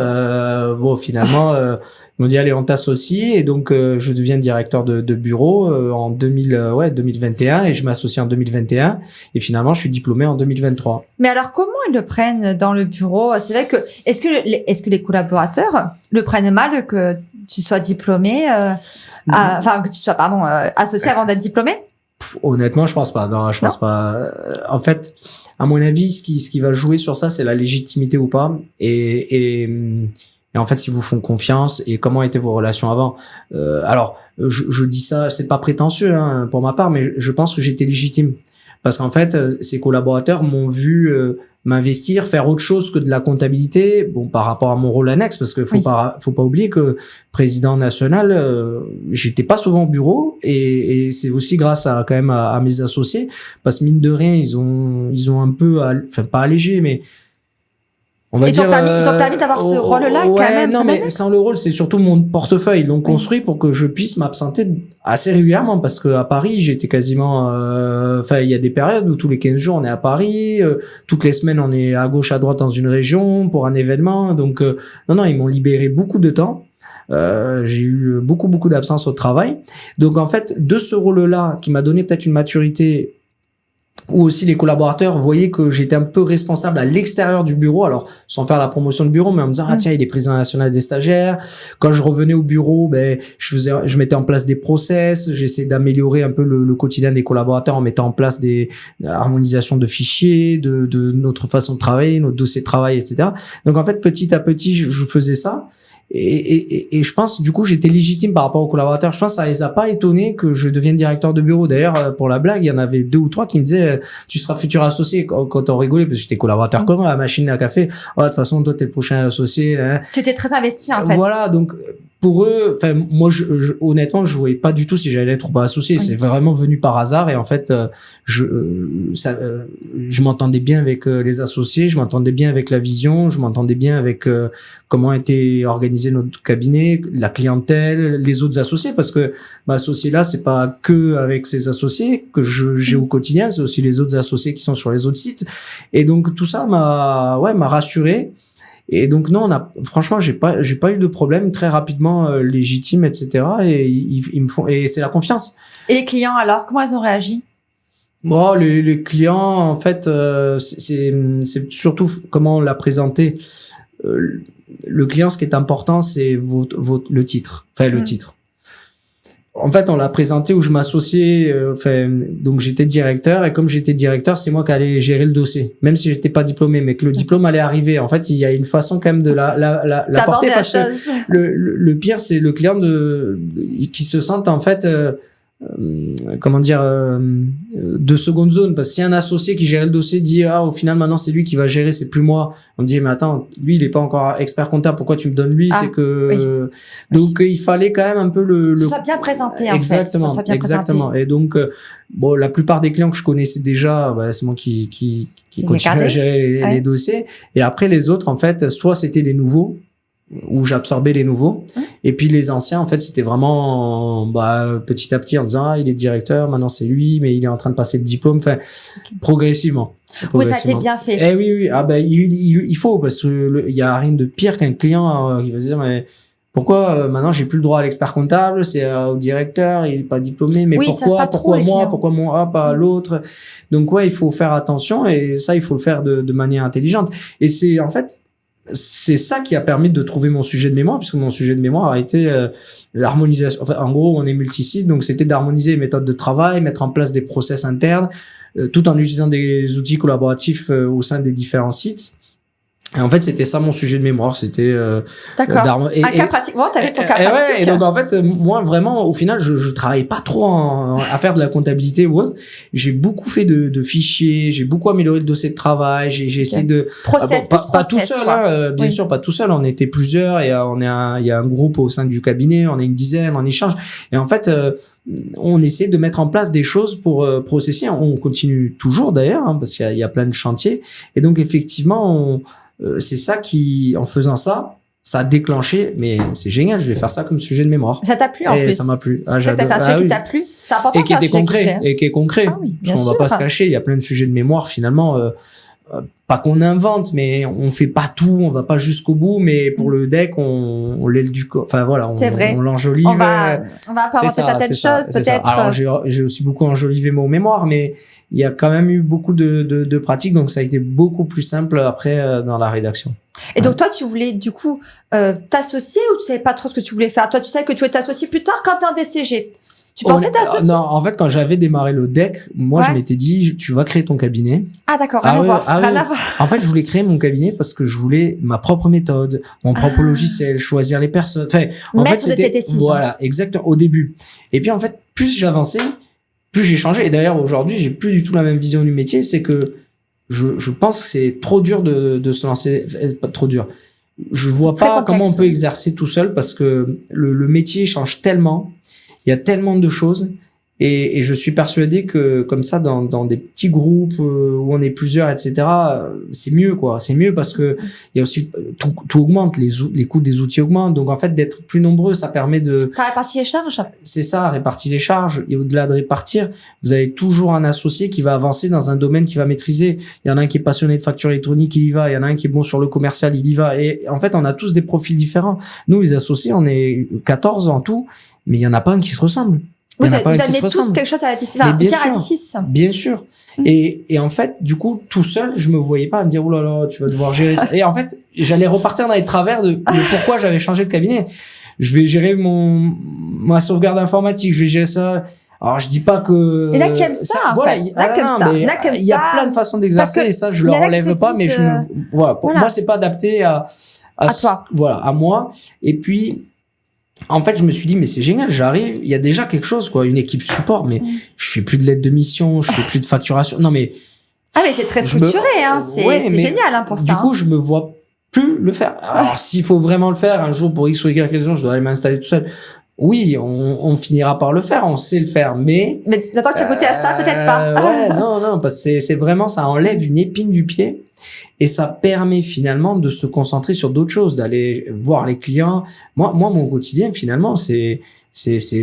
ils m'ont dit, allez, on t'associe. Et donc, je deviens directeur de bureau en 2021 et je m'associe en 2021. Et finalement, je suis diplômé en 2023. Mais alors, comment ils le prennent dans le bureau? C'est vrai que, est-ce que les collaborateurs le prennent mal que tu sois diplômé, que tu sois, associé avant d'être diplômé? Honnêtement, je pense pas. Non, je pense pas. En fait, à mon avis, ce qui va jouer sur ça, c'est la légitimité ou pas. Et en fait, si vous font confiance et comment étaient vos relations avant. Alors, je dis ça, c'est pas prétentieux pour ma part, mais je pense que j'étais légitime. Parce qu'en fait, ces collaborateurs m'ont vu m'investir, faire autre chose que de la comptabilité, par rapport à mon rôle annexe, parce que faut pas oublier que président national, j'étais pas souvent au bureau, et c'est aussi grâce à quand même à mes associés, parce que mine de rien, ils ont un peu, pas allégé, mais on va dire. Ils t'ont permis d'avoir ce rôle-là quand même. Non, mais sans le rôle, c'est surtout mon portefeuille. Ils l'ont construit pour que je puisse m'absenter assez régulièrement parce que à Paris, j'étais quasiment, il y a des périodes où tous les 15 jours on est à Paris, toutes les semaines on est à gauche, à droite dans une région pour un événement. Donc, non, ils m'ont libéré beaucoup de temps. J'ai eu beaucoup d'absence au travail. Donc, en fait, de ce rôle-là qui m'a donné peut-être une maturité, ou aussi les collaborateurs voyaient que j'étais un peu responsable à l'extérieur du bureau, alors sans faire la promotion de bureau, mais en me disant tiens, il est président national des stagiaires. Quand je revenais au bureau, je mettais en place des process, j'essayais d'améliorer un peu le quotidien des collaborateurs en mettant en place des harmonisations de fichiers, de notre façon de travailler, notre dossier de travail, etc. Donc en fait, petit à petit, je faisais ça. Et je pense, du coup, j'étais légitime par rapport aux collaborateurs. Je pense que ça les a pas étonnés que je devienne directeur de bureau. D'ailleurs, pour la blague, il y en avait 2 ou 3 qui me disaient, tu seras futur associé. Quand on rigolait, parce que j'étais collaborateur comme à la machine à café. De toute façon, toi, t'es le prochain associé. Tu étais très investi, en fait. Voilà. Donc, pour eux, moi, honnêtement, je voyais pas du tout si j'allais être ou pas associé. C'est vraiment venu par hasard. Et en fait, je m'entendais bien avec les associés, je m'entendais bien avec la vision, je m'entendais bien avec comment était organisé notre cabinet, la clientèle, les autres associés, parce que ma associé là, c'est pas que avec ses associés que j'ai au quotidien, c'est aussi les autres associés qui sont sur les autres sites. Et donc tout ça m'a rassuré. Et donc non, franchement, j'ai pas eu de problème, très rapidement légitime, etc. Et ils me font, et c'est la confiance. Et les clients alors, comment ils ont réagi? Les clients, en fait, c'est surtout comment on l'a présenté. Le client, ce qui est important, c'est le titre. Le titre. En fait, on l'a présenté où je m'associais, donc j'étais directeur, et comme j'étais directeur, c'est moi qui allais gérer le dossier, même si j'étais pas diplômé, mais que le diplôme allait arriver. En fait, il y a une façon quand même de la porter, parce que le pire, c'est le client qui se sente, en fait, comment dire, de seconde zone, parce que si un associé qui gérait le dossier dit au final maintenant c'est lui qui va gérer, c'est plus moi, on me dit mais attends, lui il est pas encore expert comptable, pourquoi tu me donnes lui? C'est que donc il fallait quand même un peu le soit bien présenté exactement, en fait, soit bien exactement présenté. Et donc bon, la plupart des clients que je connaissais déjà, c'est moi qui continue à gérer les dossiers, et après les autres en fait soit c'était les nouveaux où j'absorbais les nouveaux, et puis les anciens en fait c'était vraiment petit à petit en disant il est directeur, maintenant c'est lui, mais il est en train de passer le diplôme, enfin progressivement. Oui, ça a été bien fait. Oui, il faut, parce que il y a rien de pire qu'un client qui va se dire mais pourquoi maintenant j'ai plus le droit à l'expert comptable, c'est au directeur, il est pas diplômé, mais pourquoi moi, pas l'autre. Donc il faut faire attention, et ça il faut le faire de manière intelligente, et c'est en fait c'est ça qui a permis de trouver mon sujet de mémoire, puisque mon sujet de mémoire a été l'harmonisation. Enfin, en gros, on est multisite, donc c'était d'harmoniser les méthodes de travail, mettre en place des process internes, tout en utilisant des outils collaboratifs au sein des différents sites. Et en fait, c'était ça mon sujet de mémoire, c'était d'accord. Un cas pratique. Bon, t'avais ton cas pratique. Ouais, et donc en fait, moi vraiment, au final, je travaillais pas trop à faire de la comptabilité ou autre. J'ai beaucoup fait de fichiers, j'ai beaucoup amélioré le dossier de travail, j'ai essayé de process, pas tout seul, bien sûr, pas tout seul. On était plusieurs, et il y a un groupe au sein du cabinet, on est une dizaine, on échange. Et en fait, on essaie de mettre en place des choses pour processer. On continue toujours d'ailleurs, parce qu'il y a plein de chantiers. Et donc effectivement, c'est ça qui, en faisant ça, ça a déclenché, mais c'est génial, je vais faire ça comme sujet de mémoire. Ça t'a plu en plus? Ça m'a plu. C'est que t'as fait un sujet qui t'a plu? C'est important. Et qui était concret. Et qui est concret. Ah oui, bien sûr. On va pas se cacher, il y a plein de sujets de mémoire finalement, pas qu'on invente, mais on fait pas tout, on va pas jusqu'au bout, mais pour le deck, on l'aile du corps. Enfin voilà, on l'enjolive. On va pas inventer certaines choses, peut-être. Alors j'ai aussi beaucoup enjolivé mon mémoire, mais il y a quand même eu beaucoup de pratiques, donc ça a été beaucoup plus simple après dans la rédaction. Et donc toi, tu voulais du coup t'associer, ou tu savais pas trop ce que tu voulais faire? Toi, tu savais que tu voulais t'associer plus tard quand t'es un DCG. Tu pensais t'associer? Non, en fait, quand j'avais démarré le deck, moi, je m'étais dit, tu vas créer ton cabinet. Ah, d'accord, rien à voir. En fait, je voulais créer mon cabinet parce que je voulais ma propre méthode, mon propre logiciel, choisir les personnes. Enfin, mettre de tes décisions. Voilà, exactement, au début. Et puis, en fait, plus j'avançais, plus j'ai changé. Et d'ailleurs, aujourd'hui, j'ai plus du tout la même vision du métier. C'est que je pense que c'est trop dur de se lancer. Pas trop dur. Je vois pas comment on peut exercer tout seul, parce que le métier change tellement. Il y a tellement de choses, et je suis persuadé que comme ça, dans des petits groupes où on est plusieurs, etc., c'est mieux, quoi. C'est mieux parce que il y a aussi tout augmente, les coûts des outils augmentent. Donc en fait, d'être plus nombreux, ça permet de. Ça répartit les charges. C'est ça, répartit les charges. Et au-delà de répartir, vous avez toujours un associé qui va avancer dans un domaine qu'il va maîtriser. Il y en a un qui est passionné de facture électronique, il y va. Il y en a un qui est bon sur le commercial, il y va. Et en fait, on a tous des profils différents. Nous, les associés, on est 14 en tout. Mais il y en a pas un qui se ressemble. Vous amenez tous quelque chose à la différence. Bien sûr. Et en fait, du coup, tout seul, je me voyais pas me dire, oh là là, tu vas devoir gérer ça. Et en fait, j'allais repartir dans les travers de pourquoi j'avais changé de cabinet. Je vais gérer ma sauvegarde informatique, je vais gérer ça. Alors, je dis pas que... Il y en a qui aiment ça, en fait. Il y a plein de façons d'exercer, et ça, je le relève pas, mais pour moi, c'est pas adapté à toi. Voilà, à moi. Et puis, en fait, je me suis dit, mais c'est génial, j'arrive, il y a déjà quelque chose, quoi, une équipe support, mais je fais plus de lettres de mission, je fais plus de facturation. Non, mais. Ah, mais c'est très structuré, c'est génial, pour ça. Du coup, je me vois plus le faire. Alors, s'il faut vraiment le faire, un jour, pour X ou Y raison, je dois aller m'installer tout seul. Oui, on finira par le faire, on sait le faire, mais. Mais maintenant que tu as goûté à ça, peut-être pas. Non, parce que c'est vraiment, ça enlève une épine du pied. Et ça permet finalement de se concentrer sur d'autres choses, d'aller voir les clients. Moi, mon quotidien, finalement, c'est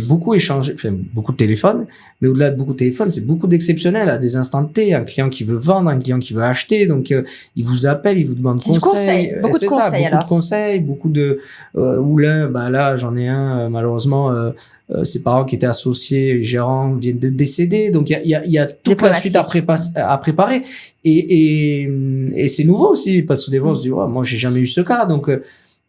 beaucoup échanger, enfin, beaucoup de téléphone, mais au-delà de beaucoup de téléphone, c'est beaucoup d'exceptionnel à des instants T, un client qui veut vendre, un client qui veut acheter, donc il vous appelle, il vous demande conseil. Beaucoup de conseils, beaucoup de conseils, beaucoup de oulin, là, j'en ai un malheureusement ses parents qui étaient associés, gérants, viennent de décéder, donc il y a toute la suite à préparer, et c'est nouveau aussi, parce que des fois on se dit moi j'ai jamais eu ce cas, donc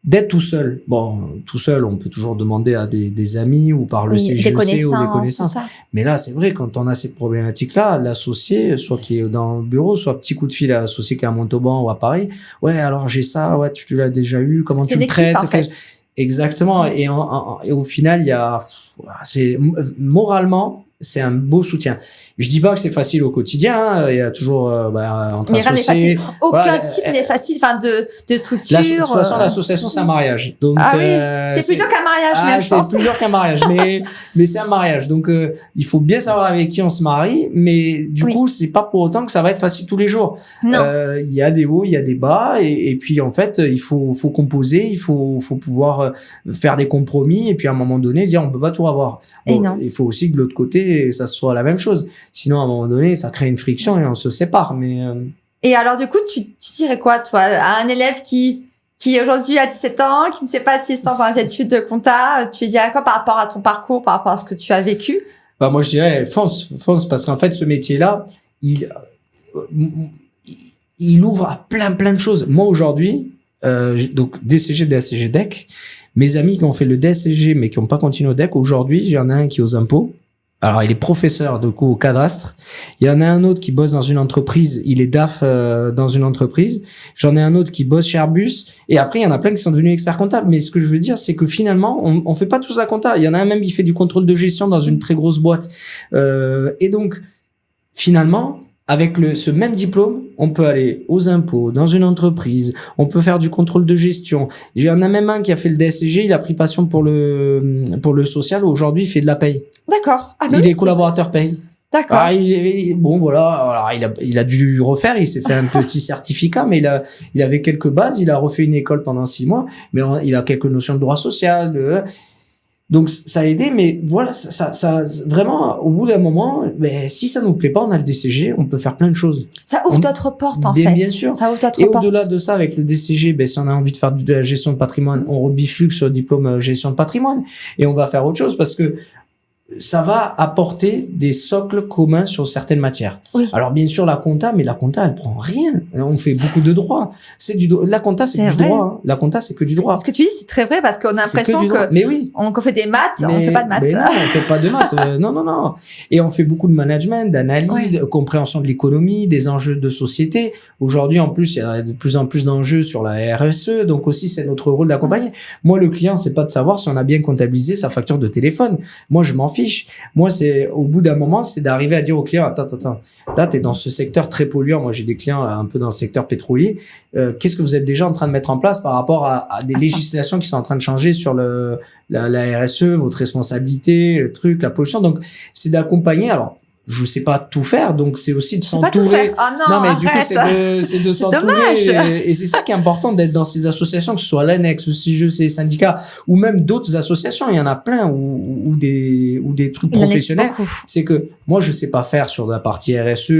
d'être tout seul. Bon, tout seul, on peut toujours demander à des amis ou par le CGEC ou des connaissances. Mais là, c'est vrai, quand on a ces problématiques-là, l'associé, soit qui est dans le bureau, soit petit coup de fil à l'associé qui est à Montauban ou à Paris. Ouais, alors j'ai ça, ouais, tu l'as déjà eu, comment tu le traites? Exactement. Et, et au final, il y a, moralement, c'est un beau soutien. Je dis pas que c'est facile au quotidien. Hein. Il y a toujours entre mais rien n'est associés. facile. Aucun type n'est facile. Enfin, de structure. De toute façon, l'association, c'est un mariage. Donc, oui, c'est plus dur qu'un mariage, même, je pense. C'est plus dur qu'un mariage, mais c'est un mariage. Donc, il faut bien savoir avec qui on se marie. Mais du coup, c'est pas pour autant que ça va être facile tous les jours. Non. Il y a des hauts, il y a des bas, et puis en fait, il faut composer, il faut pouvoir faire des compromis, et puis à un moment donné, dire on peut pas tout avoir. Bon, il faut aussi que de l'autre côté, ça soit la même chose. Sinon, à un moment donné, ça crée une friction et on se sépare. Mais Et alors, du coup, tu dirais quoi, toi, à un élève qui aujourd'hui a 17 ans, qui ne sait pas s'il se lance dans les études de compta, tu lui dirais quoi par rapport à ton parcours, par rapport à ce que tu as vécu? Moi, je dirais fonce, parce qu'en fait, ce métier-là, il ouvre à plein de choses. Moi, aujourd'hui, donc DCG, DSCG, DEC, mes amis qui ont fait le DSCG mais qui n'ont pas continué au DEC, aujourd'hui, j'en ai un qui est aux impôts. Alors, il est professeur, du coup, au cadastre. Il y en a un autre qui bosse dans une entreprise. Il est DAF dans une entreprise. J'en ai un autre qui bosse chez Airbus. Et après, il y en a plein qui sont devenus experts comptables. Mais ce que je veux dire, c'est que finalement, on fait pas tous la compta. Il y en a un même qui fait du contrôle de gestion dans une très grosse boîte. Et donc, finalement, avec ce même diplôme, on peut aller aux impôts, dans une entreprise, on peut faire du contrôle de gestion. Il y en a même un qui a fait le DSCG, il a pris passion pour le social. Aujourd'hui, il fait de la paye. D'accord. Ah, il est collaborateur paye. D'accord. Bon, voilà. Alors, il a dû refaire. Il s'est fait un petit certificat, mais il avait quelques bases. Il a refait une école pendant 6 mois, mais il a quelques notions de droit social. Donc, ça a aidé, mais voilà, ça vraiment, au bout d'un moment, si ça nous plaît pas, on a le DCG, on peut faire plein de choses. Ça ouvre d'autres portes, en fait. Bien sûr. Ça ouvre d'autres Et portes. au-delà de ça, avec le DCG, si on a envie de faire de la gestion de patrimoine, on rebifurque sur le diplôme gestion de patrimoine et on va faire autre chose parce que ça va apporter des socles communs sur certaines matières. Oui. Alors bien sûr la compta, mais la compta elle prend rien. On fait beaucoup de droit. La compta c'est du droit. Hein. La compta c'est que du droit. Ce que tu dis c'est très vrai parce qu'on a l'impression que mais oui. On fait des maths, on fait pas de maths. Mais non, on fait pas de maths. Non. Et on fait beaucoup de management, d'analyse, de compréhension de l'économie, des enjeux de société. Aujourd'hui en plus il y a de plus en plus d'enjeux sur la RSE, donc aussi c'est notre rôle d'accompagner. Moi le client c'est pas de savoir si on a bien comptabilisé sa facture de téléphone. Moi je m'en fiche. Moi, c'est au bout d'un moment, c'est d'arriver à dire au client, attends, là, t'es dans ce secteur très polluant. Moi, j'ai des clients là, un peu dans le secteur pétrolier. Qu'est-ce que vous êtes déjà en train de mettre en place par rapport à des législations qui sont en train de changer sur la RSE, votre responsabilité, le truc, la pollution. Donc, c'est d'accompagner. Alors, je sais pas tout faire, donc c'est aussi de s'entourer. Pas tout faire. Oh non, mais arrête. Du coup, c'est de s'entourer. Et c'est ça qui est important d'être dans ces associations, que ce soit l'annexe, aussi ces syndicats, ou même d'autres associations. Il y en a plein, ou des trucs professionnels. C'est que moi, je sais pas faire sur la partie RSE.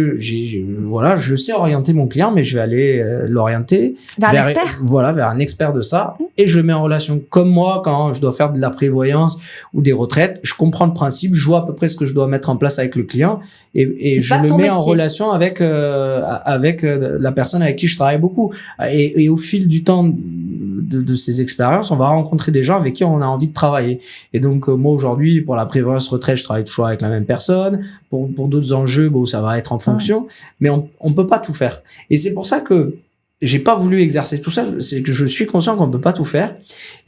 Voilà, je sais orienter mon client, mais je vais aller l'orienter vers un expert. Voilà, vers un expert de ça. Et je le mets en relation. Comme moi, quand je dois faire de la prévoyance ou des retraites, je comprends le principe, je vois à peu près ce que je dois mettre en place avec le client. Et je le mets en relation avec la personne avec qui je travaille beaucoup. Et au fil du temps de ces expériences, on va rencontrer des gens avec qui on a envie de travailler. Et donc moi aujourd'hui, pour la prévoyance retraite, je travaille toujours avec la même personne. Pour d'autres enjeux, ça va être en fonction. Mais on peut pas tout faire. Et c'est pour ça que j'ai pas voulu exercer tout ça, c'est que je suis conscient qu'on peut pas tout faire.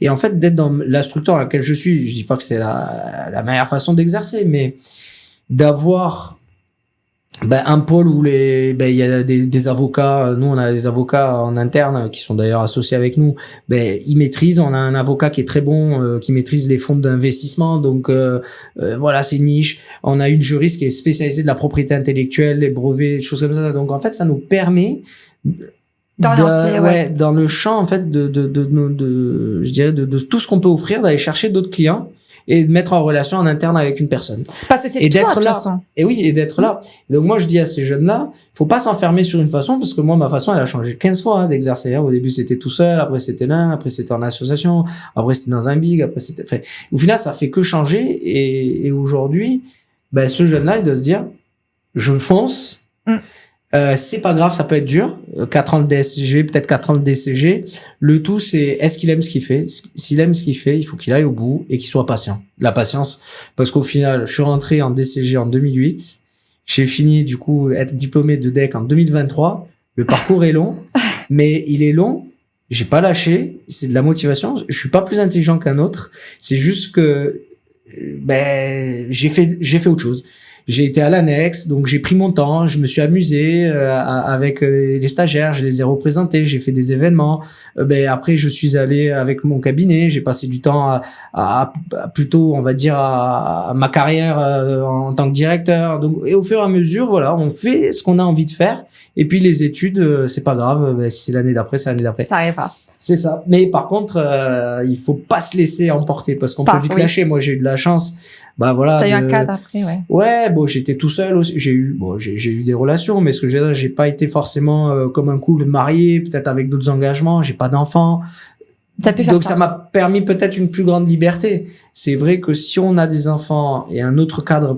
Et en fait, d'être dans la structure dans laquelle je suis, je dis pas que c'est la meilleure façon d'exercer, mais d'avoir un pôle où il y a des avocats. Nous on a des avocats en interne qui sont d'ailleurs associés avec nous. Ils maîtrisent. On a un avocat qui est très bon, qui maîtrise les fonds d'investissement. Donc voilà, c'est une niche. On a une juriste qui est spécialisée de la propriété intellectuelle, les brevets, des choses comme ça. Donc en fait, ça nous permet dans le champ en fait je dirais de tout ce qu'on peut offrir, d'aller chercher d'autres clients et de mettre en relation en interne avec une personne. Parce que c'est et toi, d'être là. Façon. Et oui, et d'être là. Et donc moi je dis à ces jeunes-là, faut pas s'enfermer sur une façon, parce que moi ma façon elle a changé 15 fois d'exercer. Au début c'était tout seul, après c'était là, après c'était en association, après c'était dans un big, après c'était. Enfin, au final ça fait que changer. Et aujourd'hui, ce jeune-là il doit se dire, je fonce. C'est pas grave, ça peut être dur. 4 ans de DSCG, peut-être 4 ans de DCG. Le tout, c'est est-ce qu'il aime ce qu'il fait? S'il aime ce qu'il fait, il faut qu'il aille au bout et qu'il soit patient. La patience, parce qu'au final, je suis rentré en DCG en 2008. J'ai fini, du coup, être diplômé de DEC en 2023. Le parcours est long, mais il est long J'ai pas lâché. C'est de la motivation. Je suis pas plus intelligent qu'un autre. C'est juste que, j'ai fait autre chose. J'ai été à l'annexe, donc j'ai pris mon temps, je me suis amusé avec les stagiaires, je les ai représentés, j'ai fait des événements. Après, je suis allé avec mon cabinet, j'ai passé du temps à plutôt, on va dire, à ma carrière en tant que directeur. Donc, et au fur et à mesure, voilà, on fait ce qu'on a envie de faire. Et puis les études, c'est pas grave, si c'est l'année d'après, c'est l'année d'après. Ça arrive pas. C'est ça. Mais par contre, il faut pas se laisser emporter parce qu'on peut vite lâcher. Moi, j'ai eu de la chance. Voilà. T'as eu un cadre après, ouais. Ouais, j'étais tout seul aussi. J'ai eu des relations, mais ce que j'ai pas été forcément comme un couple marié, peut-être avec d'autres engagements. J'ai pas d'enfants. T'as pu faire Donc ça m'a permis peut-être une plus grande liberté. C'est vrai que si on a des enfants et un autre cadre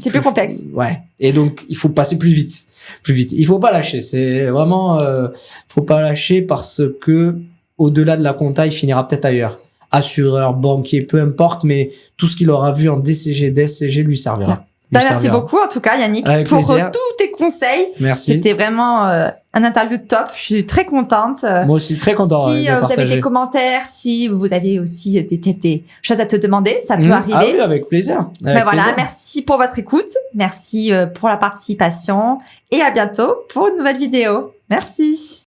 c'est plus complexe. Ouais. Et donc il faut passer plus vite. Il faut pas lâcher. C'est vraiment, faut pas lâcher parce que au-delà de la compta, il finira peut-être ailleurs. Assureur, banquier, peu importe, mais tout ce qu'il aura vu en DCG, DSCG lui servira. Merci beaucoup en tout cas Yannick pour tous tes conseils. Merci. C'était vraiment un interview top. Je suis très contente. Moi aussi très content. Si vous avez des commentaires, si vous avez aussi des choses à te demander, ça peut arriver. Ah oui, avec plaisir. Voilà, merci pour votre écoute, merci pour la participation et à bientôt pour une nouvelle vidéo. Merci.